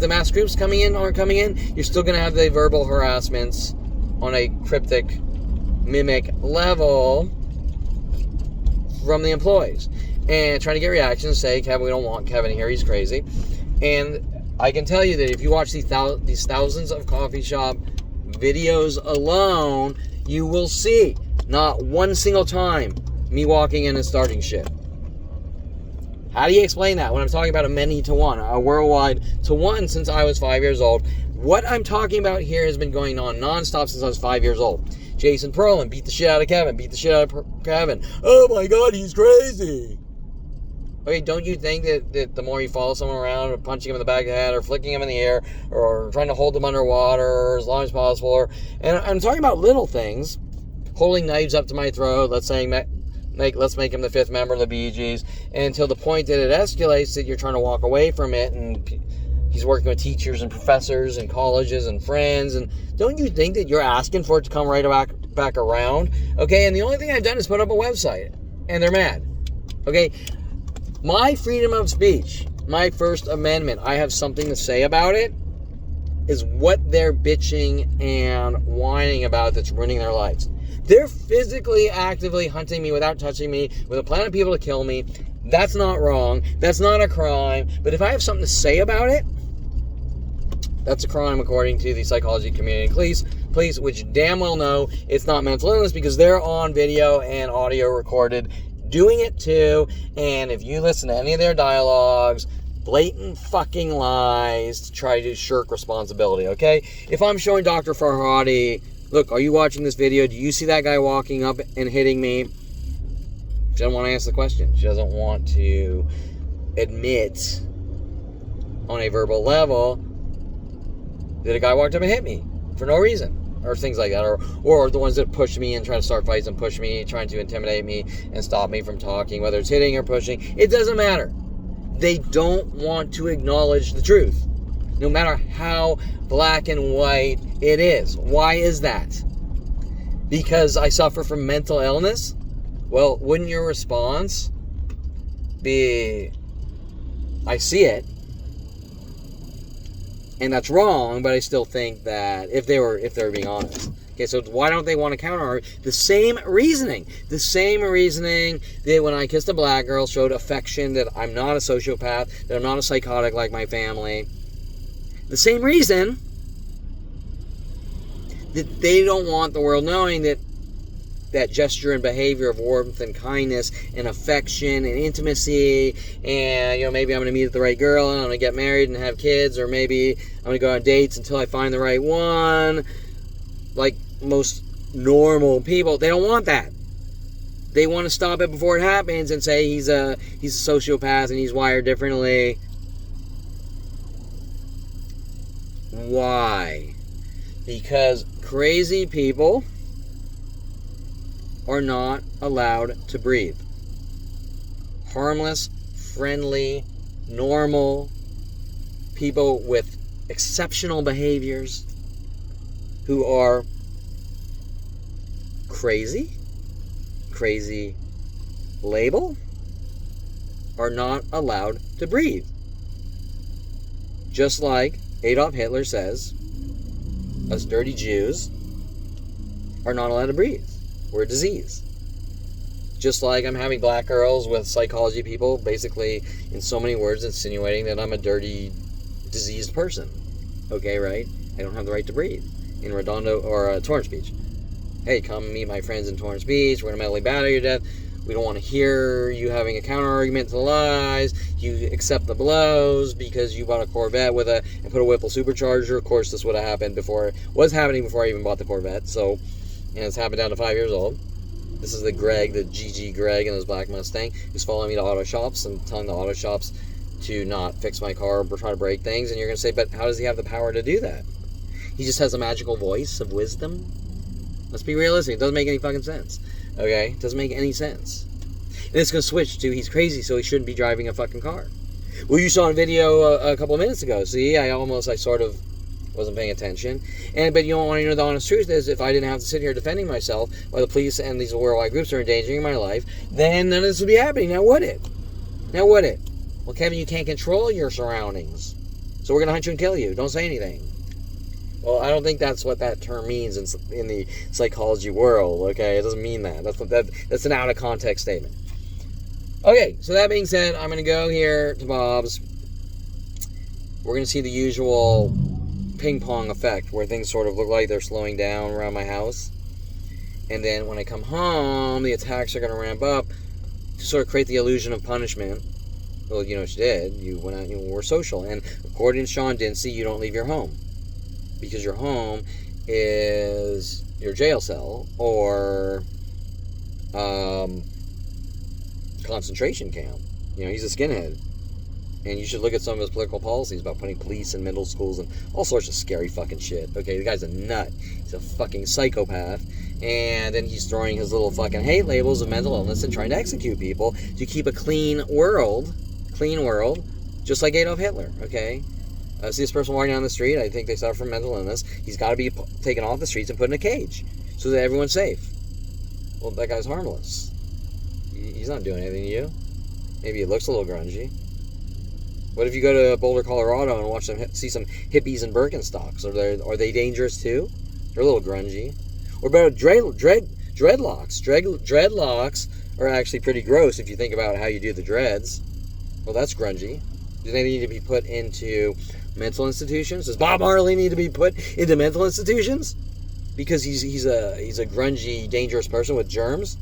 mass groups coming in aren't coming in, you're still going to have the verbal harassments on a cryptic, mimic level from the employees. And trying to get reactions, say, Kevin, we don't want Kevin here, he's crazy. And I can tell you that if you watch these thousands of coffee shop videos alone, you will see not one single time me walking in and starting shit. How do you explain that when I'm talking about a many to one, a worldwide to one since I was 5 years old? What I'm talking about here has been going on nonstop since I was 5 years old. Jason Perlin beat the shit out of Kevin. Oh my God, he's crazy. Okay, don't you think that the more you follow someone around, or punching him in the back of the head, or flicking him in the air, or trying to hold them underwater as long as possible, and I'm talking about little things, holding knives up to my throat, let's make him the fifth member of the Bee Gees, and until the point that it escalates that you're trying to walk away from it, and he's working with teachers and professors and colleges and friends, and don't you think that you're asking for it to come right back around? Okay, and the only thing I've done is put up a website, and they're mad. Okay, my freedom of speech, my First Amendment, I have something to say about it, is what they're bitching and whining about that's ruining their lives. They're physically, actively hunting me without touching me, with a plan of people to kill me. That's not wrong. That's not a crime. But if I have something to say about it, that's a crime according to the psychology community. Police, which damn well know it's not mental illness, because they're on video and audio recorded doing it too. And if you listen to any of their dialogues, blatant fucking lies to try to shirk responsibility, okay? If I'm showing Dr. Farhadi, look, are you watching this video? Do you see that guy walking up and hitting me? She doesn't want to answer the question. She doesn't want to admit on a verbal level that a guy walked up and hit me for no reason, or things like that, or the ones that push me and try to start fights and push me, trying to intimidate me and stop me from talking, whether it's hitting or pushing. It doesn't matter. They don't want to acknowledge the truth, no matter how black and white it is. Why is that? Because I suffer from mental illness? Well, wouldn't your response be, I see it, and that's wrong, but I still think that if they were being honest. Okay, so why don't they want to counter the same reasoning? The same reasoning that when I kissed a black girl showed affection, that I'm not a sociopath, that I'm not a psychotic like my family. The same reason that they don't want the world knowing that gesture and behavior of warmth and kindness and affection and intimacy, and maybe I'm going to meet the right girl and I'm going to get married and have kids, or maybe I'm going to go on dates until I find the right one. Like most normal people, they don't want that. They want to stop it before it happens and say he's a sociopath and he's wired differently. Why? Because crazy people are not allowed to breathe. Harmless, friendly, normal people with exceptional behaviors who are crazy label, are not allowed to breathe. Just like Adolf Hitler says, us dirty Jews are not allowed to breathe. We're a disease. Just like I'm having black girls with psychology people, basically, in so many words, insinuating that I'm a dirty, diseased person. Okay, right? I don't have the right to breathe. In Redondo or Torrance Beach. Hey, come meet my friends in Torrance Beach. We're going to mentally battle you to death. We don't want to hear you having a counter argument to the lies. You accept the blows because you bought a Corvette and put a Whipple supercharger. Of course, this would have happened before. Was happening before I even bought the Corvette. So, and it's happened down to 5 years old. This is the GG Greg in his black Mustang, who's following me to auto shops and telling the auto shops to not fix my car or try to break things. And you're going to say, but how does he have the power to do that? He just has a magical voice of wisdom. Let's be realistic. It doesn't make any fucking sense. Okay? It doesn't make any sense. And it's going to switch to he's crazy, so he shouldn't be driving a fucking car. Well, you saw a video a couple of minutes ago. See, I sort of wasn't paying attention. But you don't want to know the honest truth is, if I didn't have to sit here defending myself while the police and these worldwide groups are endangering my life, then none of this would be happening. Now would it? Well, Kevin, you can't control your surroundings. So we're going to hunt you and kill you. Don't say anything. Well, I don't think that's what that term means in the psychology world, okay? It doesn't mean that. That's an out-of-context statement. Okay, so that being said, I'm going to go here to Bob's. We're going to see the usual ping-pong effect, where things sort of look like they're slowing down around my house. And then when I come home, the attacks are going to ramp up to sort of create the illusion of punishment. Well, you know what you did. You went out, you were social. And according to Sean Dincy, you don't leave your home. Because your home is your jail cell or concentration camp. He's a skinhead. And you should look at some of his political policies about putting police in middle schools and all sorts of scary fucking shit. Okay, the guy's a nut. He's a fucking psychopath. And then he's throwing his little fucking hate labels of mental illness and trying to execute people to keep a clean world, just like Adolf Hitler, okay? See this person walking down the street, I think they suffer from mental illness. He's got to be taken off the streets and put in a cage so that everyone's safe. Well, that guy's harmless. He's not doing anything to you. Maybe he looks a little grungy. What if you go to Boulder, Colorado and watch them see some hippies in Birkenstocks? Are they dangerous too? They're a little grungy. Or about dreadlocks. Dreadlocks are actually pretty gross if you think about how you do the dreads. Well, that's grungy. Do they need to be put into mental institutions? Does Bob Marley need to be put into mental institutions? Because he's a grungy, dangerous person with germs?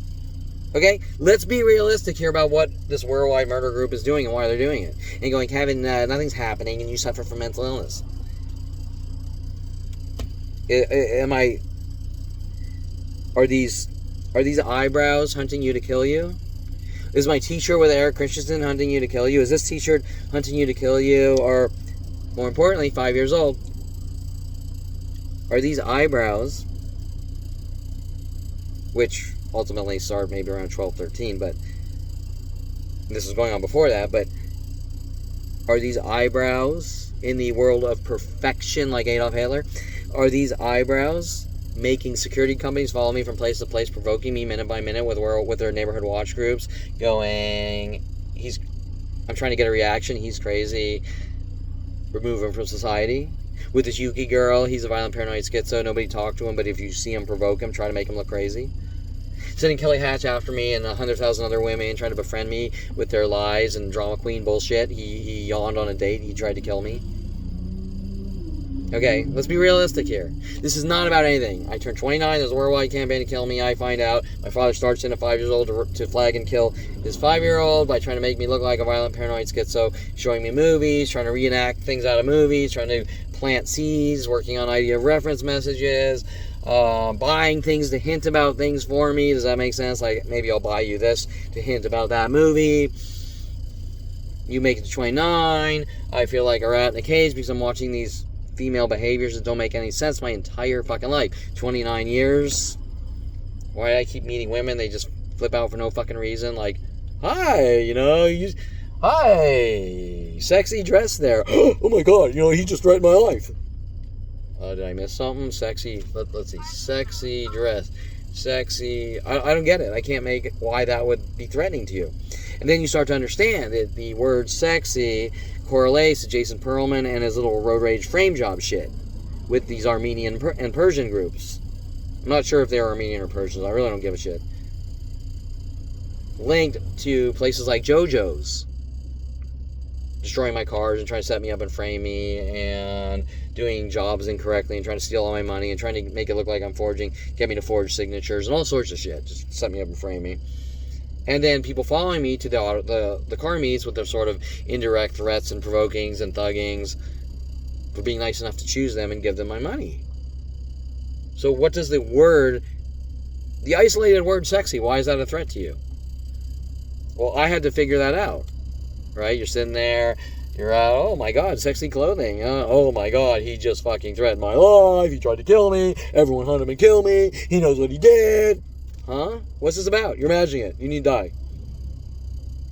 Okay, let's be realistic here about what this worldwide murder group is doing and why they're doing it. And going, Kevin, nothing's happening and you suffer from mental illness. Are these eyebrows hunting you to kill you? Is my t-shirt with Eric Christensen hunting you to kill you? Is this t-shirt hunting you to kill you? Or, more importantly, 5 years old, are these eyebrows, which ultimately start maybe around 12, 13, but this was going on before that, but Are these eyebrows in the world of perfection like Adolf Hitler? Are these eyebrows making security companies follow me from place to place, provoking me minute by minute with their neighborhood watch groups, going, I'm trying to get a reaction, he's crazy, remove him from society? With this Yuki girl, he's a violent paranoid schizo, nobody talk to him, but if you see him, provoke him, try to make him look crazy? Sending Kelly Hatch after me and 100,000 other women trying to befriend me with their lies and drama queen bullshit. He yawned on a date, he tried to kill me. Okay, let's be realistic here. This is not about anything. I turned 29, there's a worldwide campaign to kill me. I find out my father starts in at 5 years old to flag and kill his 5-year-old by trying to make me look like a violent paranoid schizo, showing me movies, trying to reenact things out of movies, trying to plant seeds, working on idea of reference messages, buying things to hint about things for me. Does that make sense? Like, maybe I'll buy you this to hint about that movie. You make it to 29. I feel like a rat in a cage because I'm watching these female behaviors that don't make any sense my entire fucking life. 29 years. Why do I keep meeting women? They just flip out for no fucking reason. Like, hi, hi, sexy dress there. Oh my god, he just threatened my life. Did I miss something? Sexy, let's see, sexy dress. Sexy, I don't get it. I can't make why that would be threatening to you. And then you start to understand that the word sexy correlates to Jason Perlman and his little road rage frame job shit with these Armenian and Persian groups. I'm not sure if they're Armenian or Persians. I really don't give a shit. Linked to places like JoJo's, destroying my cars and trying to set me up and frame me and doing jobs incorrectly and trying to steal all my money and trying to make it look like I'm forging, get me to forge signatures and all sorts of shit. Just set me up and frame me. And then people following me to the car meets with their sort of indirect threats and provokings and thuggings for being nice enough to choose them and give them my money. So what does the isolated word sexy, why is that a threat to you? Well, I had to figure that out, right? You're sitting there, you're out, oh my god, sexy clothing. Oh my god, he just fucking threatened my life, he tried to kill me, everyone hunted him and killed me, he knows what he did. Huh? What's this about? You're imagining it. You need to die.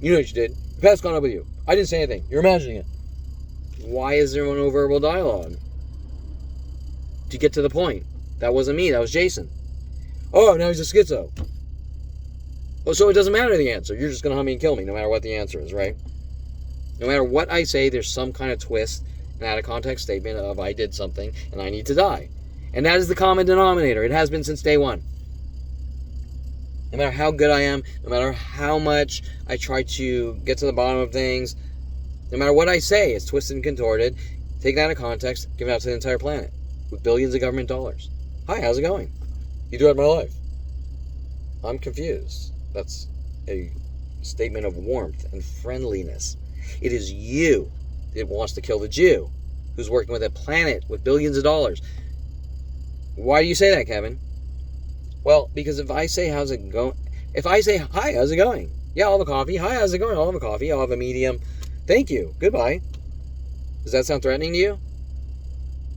You know what you did. The past caught up with you. I didn't say anything. You're imagining it. Why is there no verbal dialogue? To get to the point. That wasn't me. That was Jason. Oh, now he's a schizo. Oh, so it doesn't matter the answer. You're just going to hunt me and kill me no matter what the answer is, right? No matter what I say, there's some kind of twist, an out-of-context statement of I did something and I need to die. And that is the common denominator. It has been since day one. No matter how good I am, no matter how much I try to get to the bottom of things, no matter what I say, it's twisted and contorted. Take that out of context, give it out to the entire planet with billions of government dollars. Hi, how's it going? You threatened my life. I'm confused. That's a statement of warmth and friendliness. It is you that wants to kill the Jew who's working with a planet with billions of dollars. Why do you say that, Kevin? Well, because if I say, how's it going? If I say, hi, how's it going? Yeah, I'll have a coffee. Hi, how's it going? I'll have a coffee. I'll have a medium. Thank you. Goodbye. Does that sound threatening to you?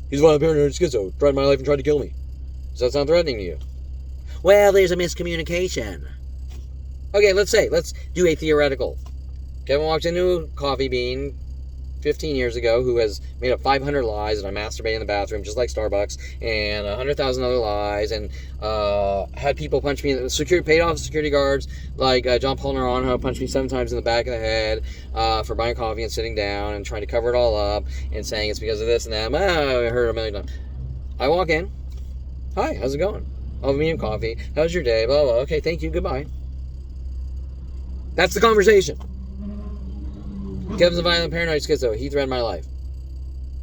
He's a violent paranoid schizo. Threatened my life and tried to kill me. Does that sound threatening to you? Well, there's a miscommunication. Okay, let's do a theoretical. Kevin walks into a coffee bean 15 years ago who has made up 500 lies, and I masturbate in the bathroom just like Starbucks, and 100,000 other lies, and had people punch me, paid off security guards like John Paul Naranjo punched me 7 times in the back of the head for buying coffee and sitting down and trying to cover it all up and saying it's because of this and that. I heard it a million times. I walk in. Hi, how's it going? I'll have a medium coffee. How's your day? Blah, blah. Okay, thank you. Goodbye. That's the conversation. Kevin's a violent paranoid schizo. He threatened my life.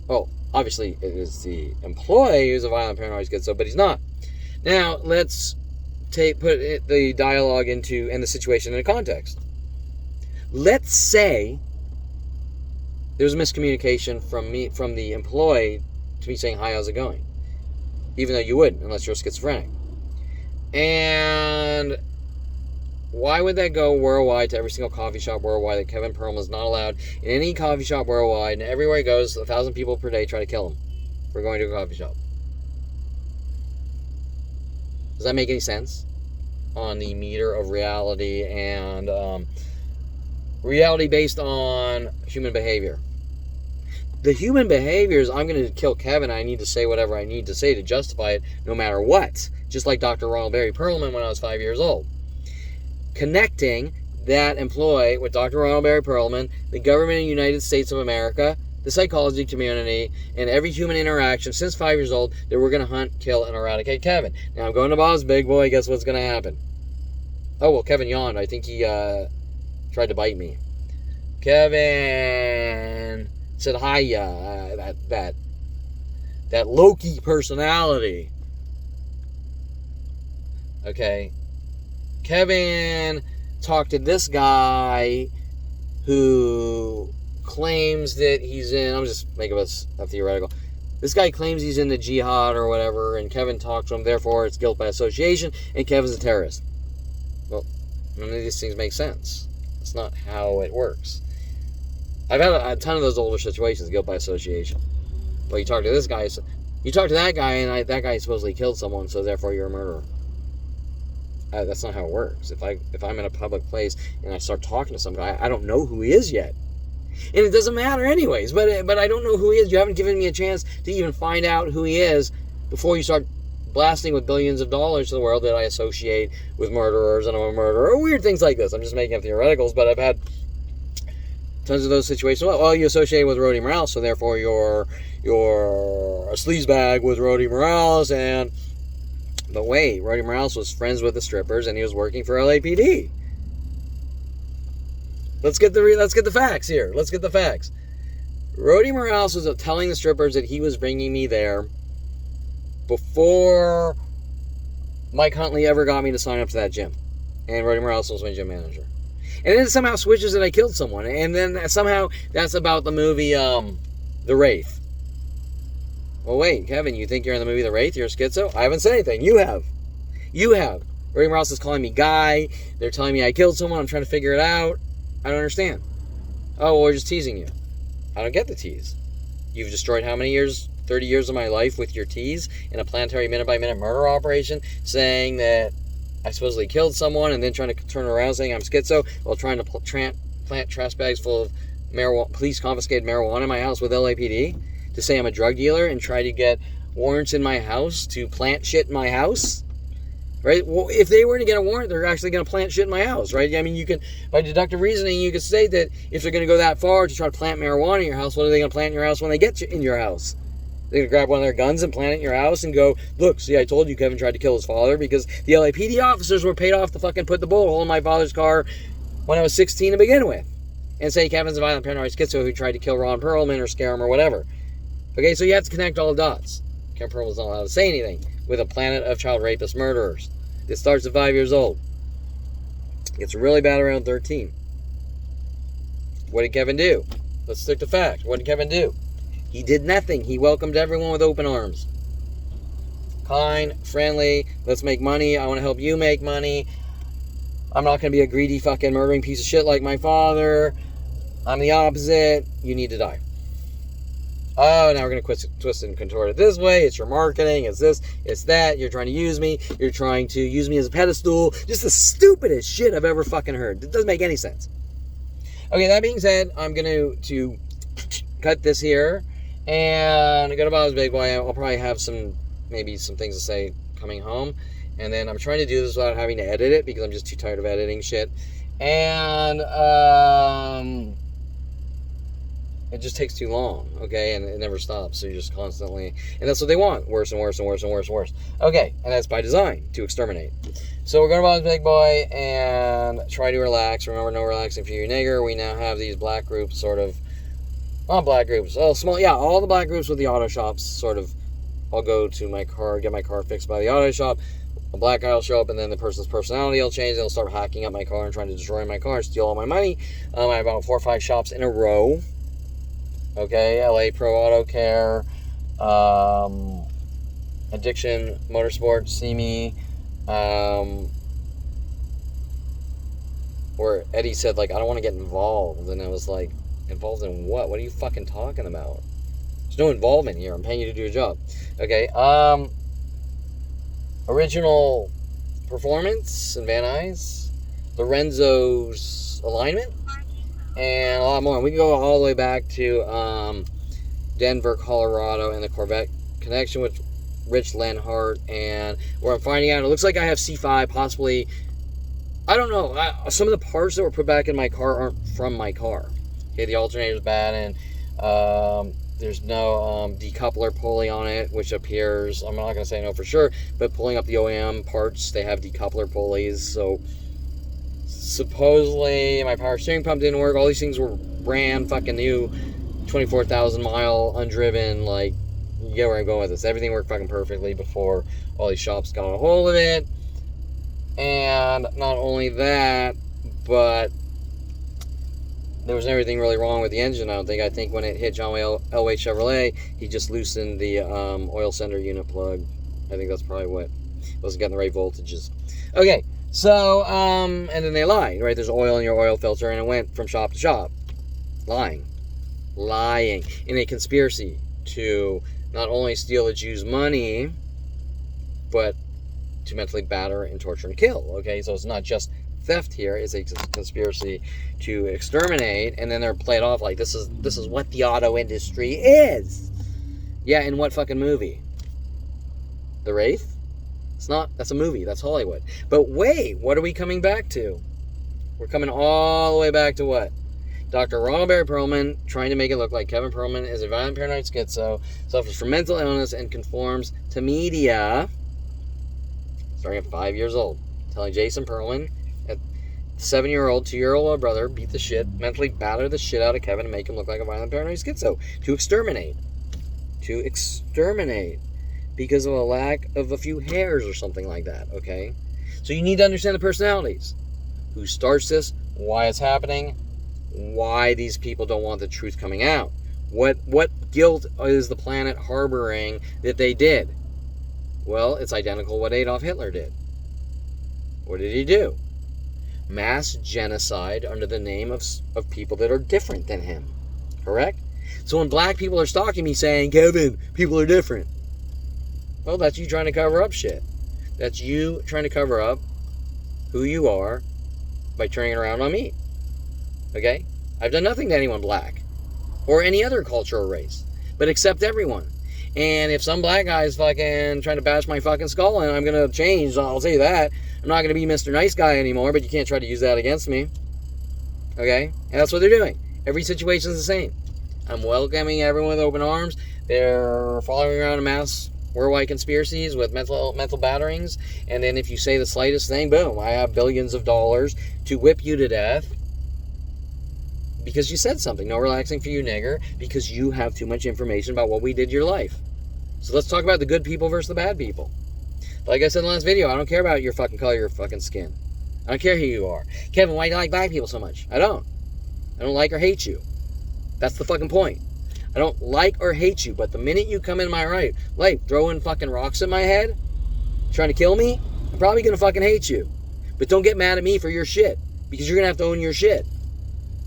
Oh, obviously it is the employee who's a violent paranoid schizo, but he's not. Now, let's put the dialogue and the situation in a context. Let's say there's a miscommunication from the employee to me saying, hi, how's it going? Even though you wouldn't, unless you're schizophrenic. And why would that go worldwide to every single coffee shop worldwide that Kevin Perlman is not allowed in any coffee shop worldwide, and everywhere he goes, 1,000 people per day try to kill him for going to a coffee shop? Does that make any sense on the meter of reality and reality based on human behavior? The human behavior is, I'm going to kill Kevin. I need to say whatever I need to say to justify it, no matter what. Just like Dr. Ronald Barry Perlman when I was 5 years old. Connecting that employee with Dr. Ronald Barry Perlman, the government of the United States of America, the psychology community, and every human interaction since 5 years old, that we're going to hunt, kill, and eradicate Kevin. Now I'm going to Bob's Big Boy. Guess what's going to happen? Oh, well, Kevin yawned. I think he tried to bite me. Kevin said hi, that Loki personality. Okay. Kevin talked to this guy who claims that he's in, I'm just making this a theoretical. This guy claims he's in the jihad or whatever, and Kevin talked to him, therefore it's guilt by association, and Kevin's a terrorist. Well, none of these things make sense. That's not how it works. I've had a ton of those older situations, guilt by association. But you talk to this guy, you talk to that guy, and that guy supposedly killed someone, so therefore you're a murderer. That's not how it works. If I'm in a public place and I start talking to some guy, I don't know who he is yet. And it doesn't matter anyways, but I don't know who he is. You haven't given me a chance to even find out who he is before you start blasting with billions of dollars to the world that I associate with murderers and I'm a murderer, or weird things like this. I'm just making up theoreticals, but I've had tons of those situations. Well, you associate with Rhodey Morales, so therefore you're a sleazebag with Rhodey Morales, but wait, Rhodey Morales was friends with the strippers and he was working for LAPD. Let's get the facts here. Let's get the facts. Rhodey Morales was telling the strippers that he was bringing me there before Mike Huntley ever got me to sign up to that gym. And Rhodey Morales was my gym manager. And then it somehow switches that I killed someone. And then somehow that's about the movie The Wraith. Well, wait, Kevin, you think you're in the movie The Wraith? You're a schizo? I haven't said anything. You have. Rhodey Morales is calling me Guy. They're telling me I killed someone. I'm trying to figure it out. I don't understand. Oh, well, we're just teasing you. I don't get the tease. You've destroyed how many years? 30 years of my life with your tease in a planetary minute-by-minute murder operation, saying that I supposedly killed someone and then trying to turn around saying I'm schizo while trying to plant trash bags full of marijuana, police-confiscated marijuana in my house with LAPD, to say I'm a drug dealer and try to get warrants in my house to plant shit in my house. Right? Well, if they were to get a warrant, they're actually going to plant shit in my house, right? I mean, you can, by deductive reasoning, you could say that if they're going to go that far to try to plant marijuana in your house, what are they going to plant in your house when they get in your house? They're going to grab one of their guns and plant it in your house and go, look, see, I told you Kevin tried to kill his father because the LAPD officers were paid off to fucking put the bullet hole in my father's car when I was 16 to begin with. And say Kevin's a violent paranoid schizo who tried to kill Ron Perlman or scare him or whatever. Okay, so you have to connect all the dots. Kevin Perlman's not allowed to say anything with a planet of child rapist murderers. It starts at 5 years old. Gets really bad around 13. What did Kevin do? Let's stick to fact. What did Kevin do? He did nothing. He welcomed everyone with open arms. Kind, friendly, let's make money. I want to help you make money. I'm not going to be a greedy fucking murdering piece of shit like my father. I'm the opposite. You need to die. Oh, now we're going to twist and contort it this way. It's your marketing. It's this. It's that. You're trying to use me. You're trying to use me as a pedestal. Just the stupidest shit I've ever fucking heard. It doesn't make any sense. Okay, that being said, I'm going to cut this here and go to Bob's Big Boy. I'll probably have maybe some things to say coming home. And then I'm trying to do this without having to edit it because I'm just too tired of editing shit. And, it just takes too long, okay, and it never stops, so you're just constantly, and that's what they want, worse and worse and worse and worse and worse. Okay, and that's by design, to exterminate. So we're going to Bob's Big Boy and try to relax. Remember, no relaxing for you, nigger. We now have these black groups, sort of, not black groups, small, yeah, all the black groups with the auto shops, sort of, I'll go to my car, get my car fixed by the auto shop, a black guy will show up, and then the person's personality will change, they'll start hacking up my car and trying to destroy my car, steal all my money. I have about 4 or 5 shops in a row. Okay, LA Pro Auto Care, Addiction, Motorsports, See Me, where Eddie said, like, I don't want to get involved, and I was like, involved in what? What are you fucking talking about? There's no involvement here, I'm paying you to do a job. Okay, Original Performance in Van Nuys, Lorenzo's Alignment, and a lot more. We can go all the way back to Denver, Colorado, and the Corvette connection with Rich Lenhart. And where I'm finding out, it looks like I have C5, possibly. I don't know. Some of the parts that were put back in my car aren't from my car. Okay, the alternator's bad, and there's no decoupler pulley on it, which appears, I'm not going to say no for sure, but pulling up the OEM parts, they have decoupler pulleys. So supposedly my power steering pump didn't work. All these things were brand fucking new, 24,000 mile undriven. Like, you get where I'm going with this. Everything worked fucking perfectly before all these shops got a hold of it. And not only that, but there was everything really wrong with the engine, I don't think. I think when it hit John Elway Chevrolet, he just loosened the oil sender unit plug. I think that's probably what. Wasn't getting the right voltages. Okay, so, and then they lied, right? There's oil in your oil filter, and it went from shop to shop. Lying. In a conspiracy to not only steal the Jews' money, but to mentally batter and torture and kill. Okay, so it's not just theft here, it's a conspiracy to exterminate, and then they're played off like this is what the auto industry is. Yeah, in what fucking movie? The Wraith? It's not. That's a movie. That's Hollywood. But wait, what are we coming back to? We're coming all the way back to what? Dr. Ronald Barry Perlman trying to make it look like Kevin Perlman is a violent paranoid schizo, suffers from mental illness, and conforms to media, starting at 5 years old, telling Jason Perlman, a 7-year-old, 2-year-old brother, beat the shit, mentally batter the shit out of Kevin and make him look like a violent paranoid schizo. To exterminate. Because of a lack of a few hairs or something like that, okay? So you need to understand the personalities. Who starts this, why it's happening, why these people don't want the truth coming out. What guilt is the planet harboring that they did? Well, it's identical to what Adolf Hitler did. What did he do? Mass genocide under the name of people that are different than him. Correct? So when black people are stalking me saying, Kevin, people are different. Well, that's you trying to cover up shit. That's you trying to cover up who you are by turning it around on me. Okay? I've done nothing to anyone black or any other culture or race, but accept everyone. And if some black guy is fucking trying to bash my fucking skull in, I'm going to change. I'll tell you that. I'm not going to be Mr. Nice Guy anymore, but you can't try to use that against me. Okay? And that's what they're doing. Every situation is the same. I'm welcoming everyone with open arms. They're following around in mass worldwide conspiracies with mental batterings. And then if you say the slightest thing, boom, I have billions of dollars to whip you to death. Because you said something. No relaxing for you, nigger. Because you have too much information about what we did in your life. So let's talk about the good people versus the bad people. Like I said in the last video, I don't care about your fucking color, your fucking skin. I don't care who you are. Kevin, why do you like black people so much? I don't like or hate you. That's the fucking point. I don't like or hate you, but the minute you come in my life, throwing fucking rocks at my head, trying to kill me, I'm probably gonna fucking hate you. But don't get mad at me for your shit, because you're gonna have to own your shit.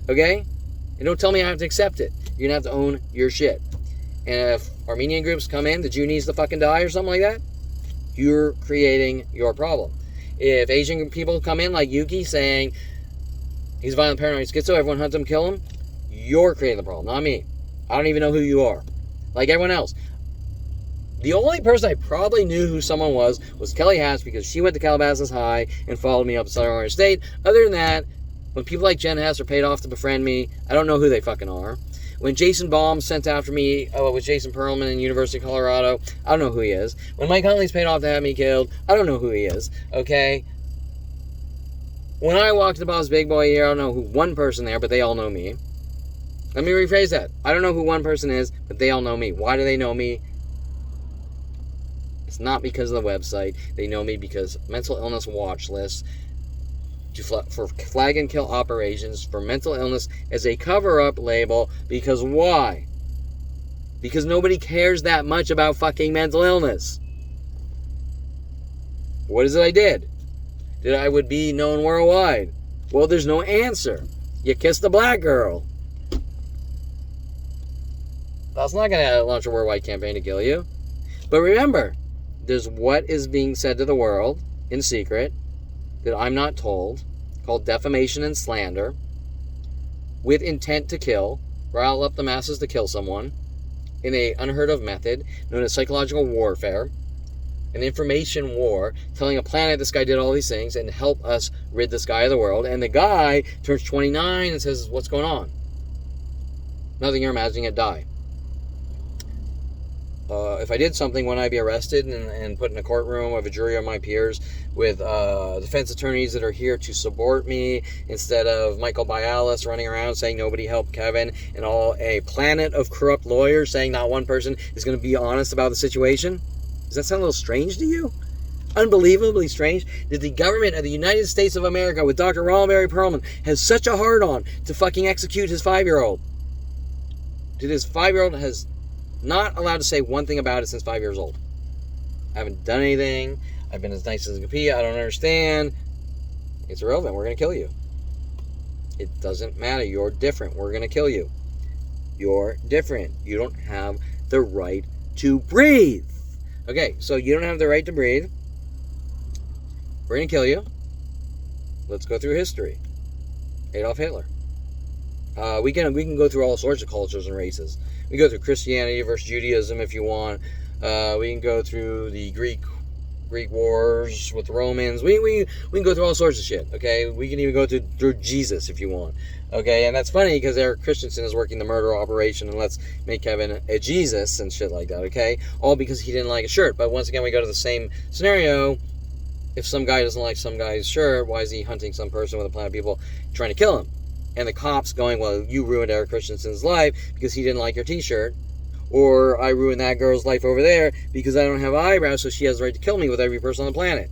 Okay? And don't tell me I have to accept it. You're going to have to own your shit. And if Armenian groups come in, the Jew needs to fucking die or something like that, you're creating your problem. If Asian people come in like Yuki saying he's a violent paranoid schizo, everyone hunts him, kill him, you're creating the problem, not me. I don't even know who you are. Like everyone else. The only person I probably knew who someone was Kelly Hatch, because she went to Calabasas High and followed me up to Southern Oregon State. Other than that, when people like Jen Hess are paid off to befriend me, I don't know who they fucking are. When Jason Baum sent after me with Jason Perlman in University of Colorado, I don't know who he is. When Mike Huntley's paid off to have me killed, I don't know who he is. Okay? When I walk to the Bob's Big Boy here, I don't know who one person there, but they all know me. Let me rephrase that. I don't know who one person is, but they all know me. Why do they know me? It's not because of the website. They know me because mental illness watch lists for flag and kill operations for mental illness as a cover-up label. Because why? Because nobody cares that much about fucking mental illness. What is it I did? That I would be known worldwide? Well, there's no answer. You kissed a black girl. That's not going to launch a worldwide campaign to kill you. But remember, there's what is being said to the world in secret that I'm not told, called defamation and slander, with intent to kill, rile up the masses to kill someone, in a unheard of method known as psychological warfare, an information war, telling a planet this guy did all these things and help us rid this guy of the world. And the guy turns 29 and says, what's going on? Nothing, you're imagining it, die. If I did something, wouldn't I be arrested and put in a courtroom of a jury of my peers with defense attorneys that are here to support me instead of Michael Bialis running around saying nobody helped Kevin and all a planet of corrupt lawyers saying not one person is going to be honest about the situation? Does that sound a little strange to you? Unbelievably strange that the government of the United States of America with Dr. Ronald Perelman has such a hard-on to fucking execute his 5-year-old. That his 5-year-old has not allowed to say one thing about it since 5 years old. I haven't done anything. I've been as nice as I can be. I don't understand. It's irrelevant. We're going to kill you. It doesn't matter. You're different. We're going to kill you. You're different. You don't have the right to breathe. Okay, so you don't have the right to breathe. We're going to kill you. Let's go through history. Adolf Hitler. We can go through all sorts of cultures and races. We can go through Christianity versus Judaism if you want. We can go through the Greek wars with the Romans. We can go through all sorts of shit. Okay, we can even go through Jesus if you want. Okay, and that's funny because Eric Christensen is working the murder operation and let's make Kevin a Jesus and shit like that. Okay, all because he didn't like a shirt. But once again, we go to the same scenario. If some guy doesn't like some guy's shirt, why is he hunting some person with a plan of people trying to kill him? And the cops going, well, you ruined Eric Christensen's life because he didn't like your t-shirt. Or I ruined that girl's life over there because I don't have eyebrows, so she has the right to kill me with every person on the planet.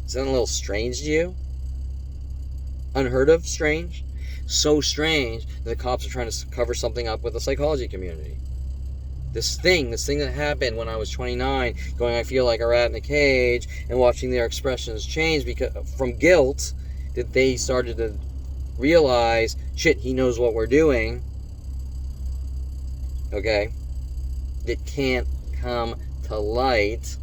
Is that a little strange to you? Unheard of strange? So strange that the cops are trying to cover something up with the psychology community. This thing that happened when I was 29, going, I feel like a rat in a cage, and watching their expressions change because from guilt, that they started to realize, shit, he knows what we're doing. Okay? That can't come to light.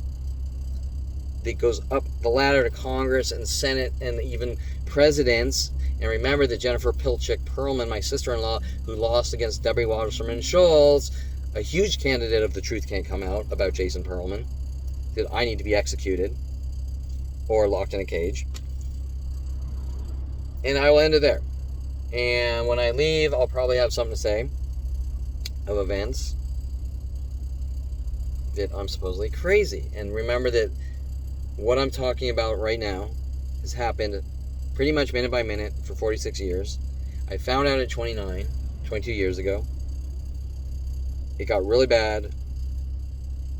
That goes up the ladder to Congress and Senate and even presidents. And remember that Jennifer Pilchick Perlman, my sister-in-law, who lost against Debbie Wasserman Schultz, a huge candidate of The Truth Can't Come Out about Jason Perlman, that I need to be executed or locked in a cage. And I will end it there. And when I leave, I'll probably have something to say of events that I'm supposedly crazy. And remember that what I'm talking about right now has happened pretty much minute by minute for 46 years. I found out at 29, 22 years ago. It got really bad,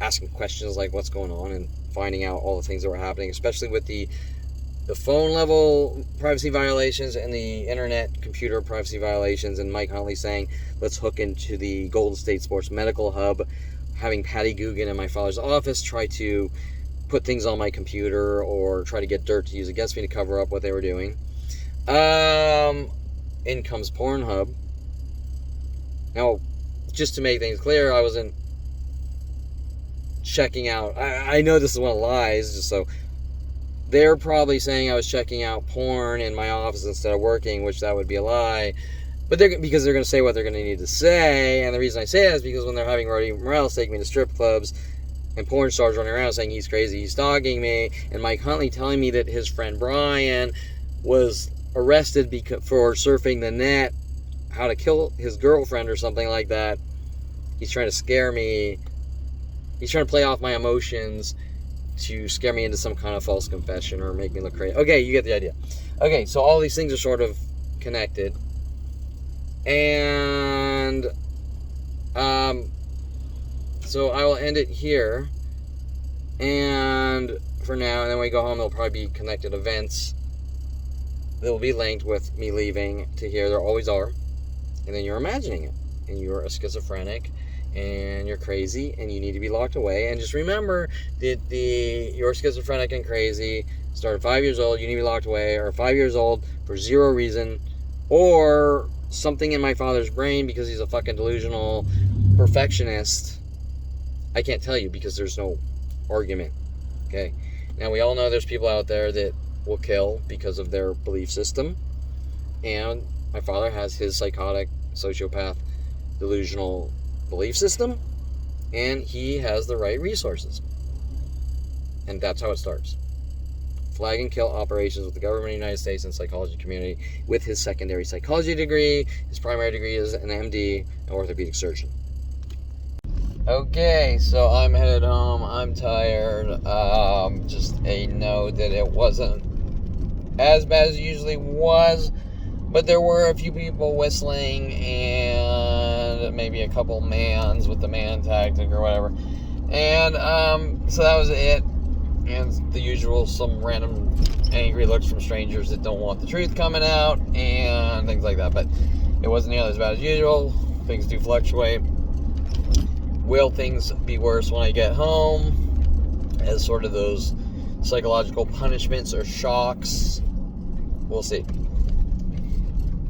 asking questions like what's going on and finding out all the things that were happening, especially with the phone level privacy violations and the internet computer privacy violations, and Mike Huntley saying, let's hook into the Golden State Sports Medical Hub, having Patty Guggen in my father's office try to put things on my computer or try to get dirt to use against me to cover up what they were doing. In comes Pornhub. Now, just to make things clear, I wasn't checking out. I know this is one of lies, just so they're probably saying I was checking out porn in my office instead of working, which that would be a lie. But because they're going to say what they're going to need to say, and the reason I say that is because when they're having Roddy Morales take me to strip clubs and porn stars running around saying he's crazy, he's stalking me, and Mike Huntley telling me that his friend Brian was arrested for surfing the net, how to kill his girlfriend or something like that. He's trying to scare me. He's trying to play off my emotions to scare me into some kind of false confession or make me look crazy. Okay, you get the idea. Okay, so all these things are sort of connected. And so I will end it here. And for now, and then when we go home, there'll probably be connected events that will be linked with me leaving to here. There always are. And then you're imagining it. And you're a schizophrenic. And you're crazy. And you need to be locked away. And just remember that you're schizophrenic and crazy. Started 5 years old. You need to be locked away. Or 5 years old for zero reason. Or something in my father's brain because he's a fucking delusional perfectionist. I can't tell you because there's no argument. Okay? Now, we all know there's people out there that will kill because of their belief system. And my father has his psychotic, sociopath, delusional belief system. and he has the right resources. And that's how it starts. Flag and kill operations with the government of the United States and psychology community with his secondary psychology degree. His primary degree is an MD, an orthopedic surgeon. Okay, so I'm headed home. I'm tired. Just a note that it wasn't as bad as it usually was, but there were a few people whistling and maybe a couple mans with the man tactic or whatever. And so that was it. And the usual, some random angry looks from strangers that don't want the truth coming out and things like that. But it wasn't nearly as bad as usual. Things do fluctuate. Will things be worse when I get home? As sort of those psychological punishments or shocks? We'll see.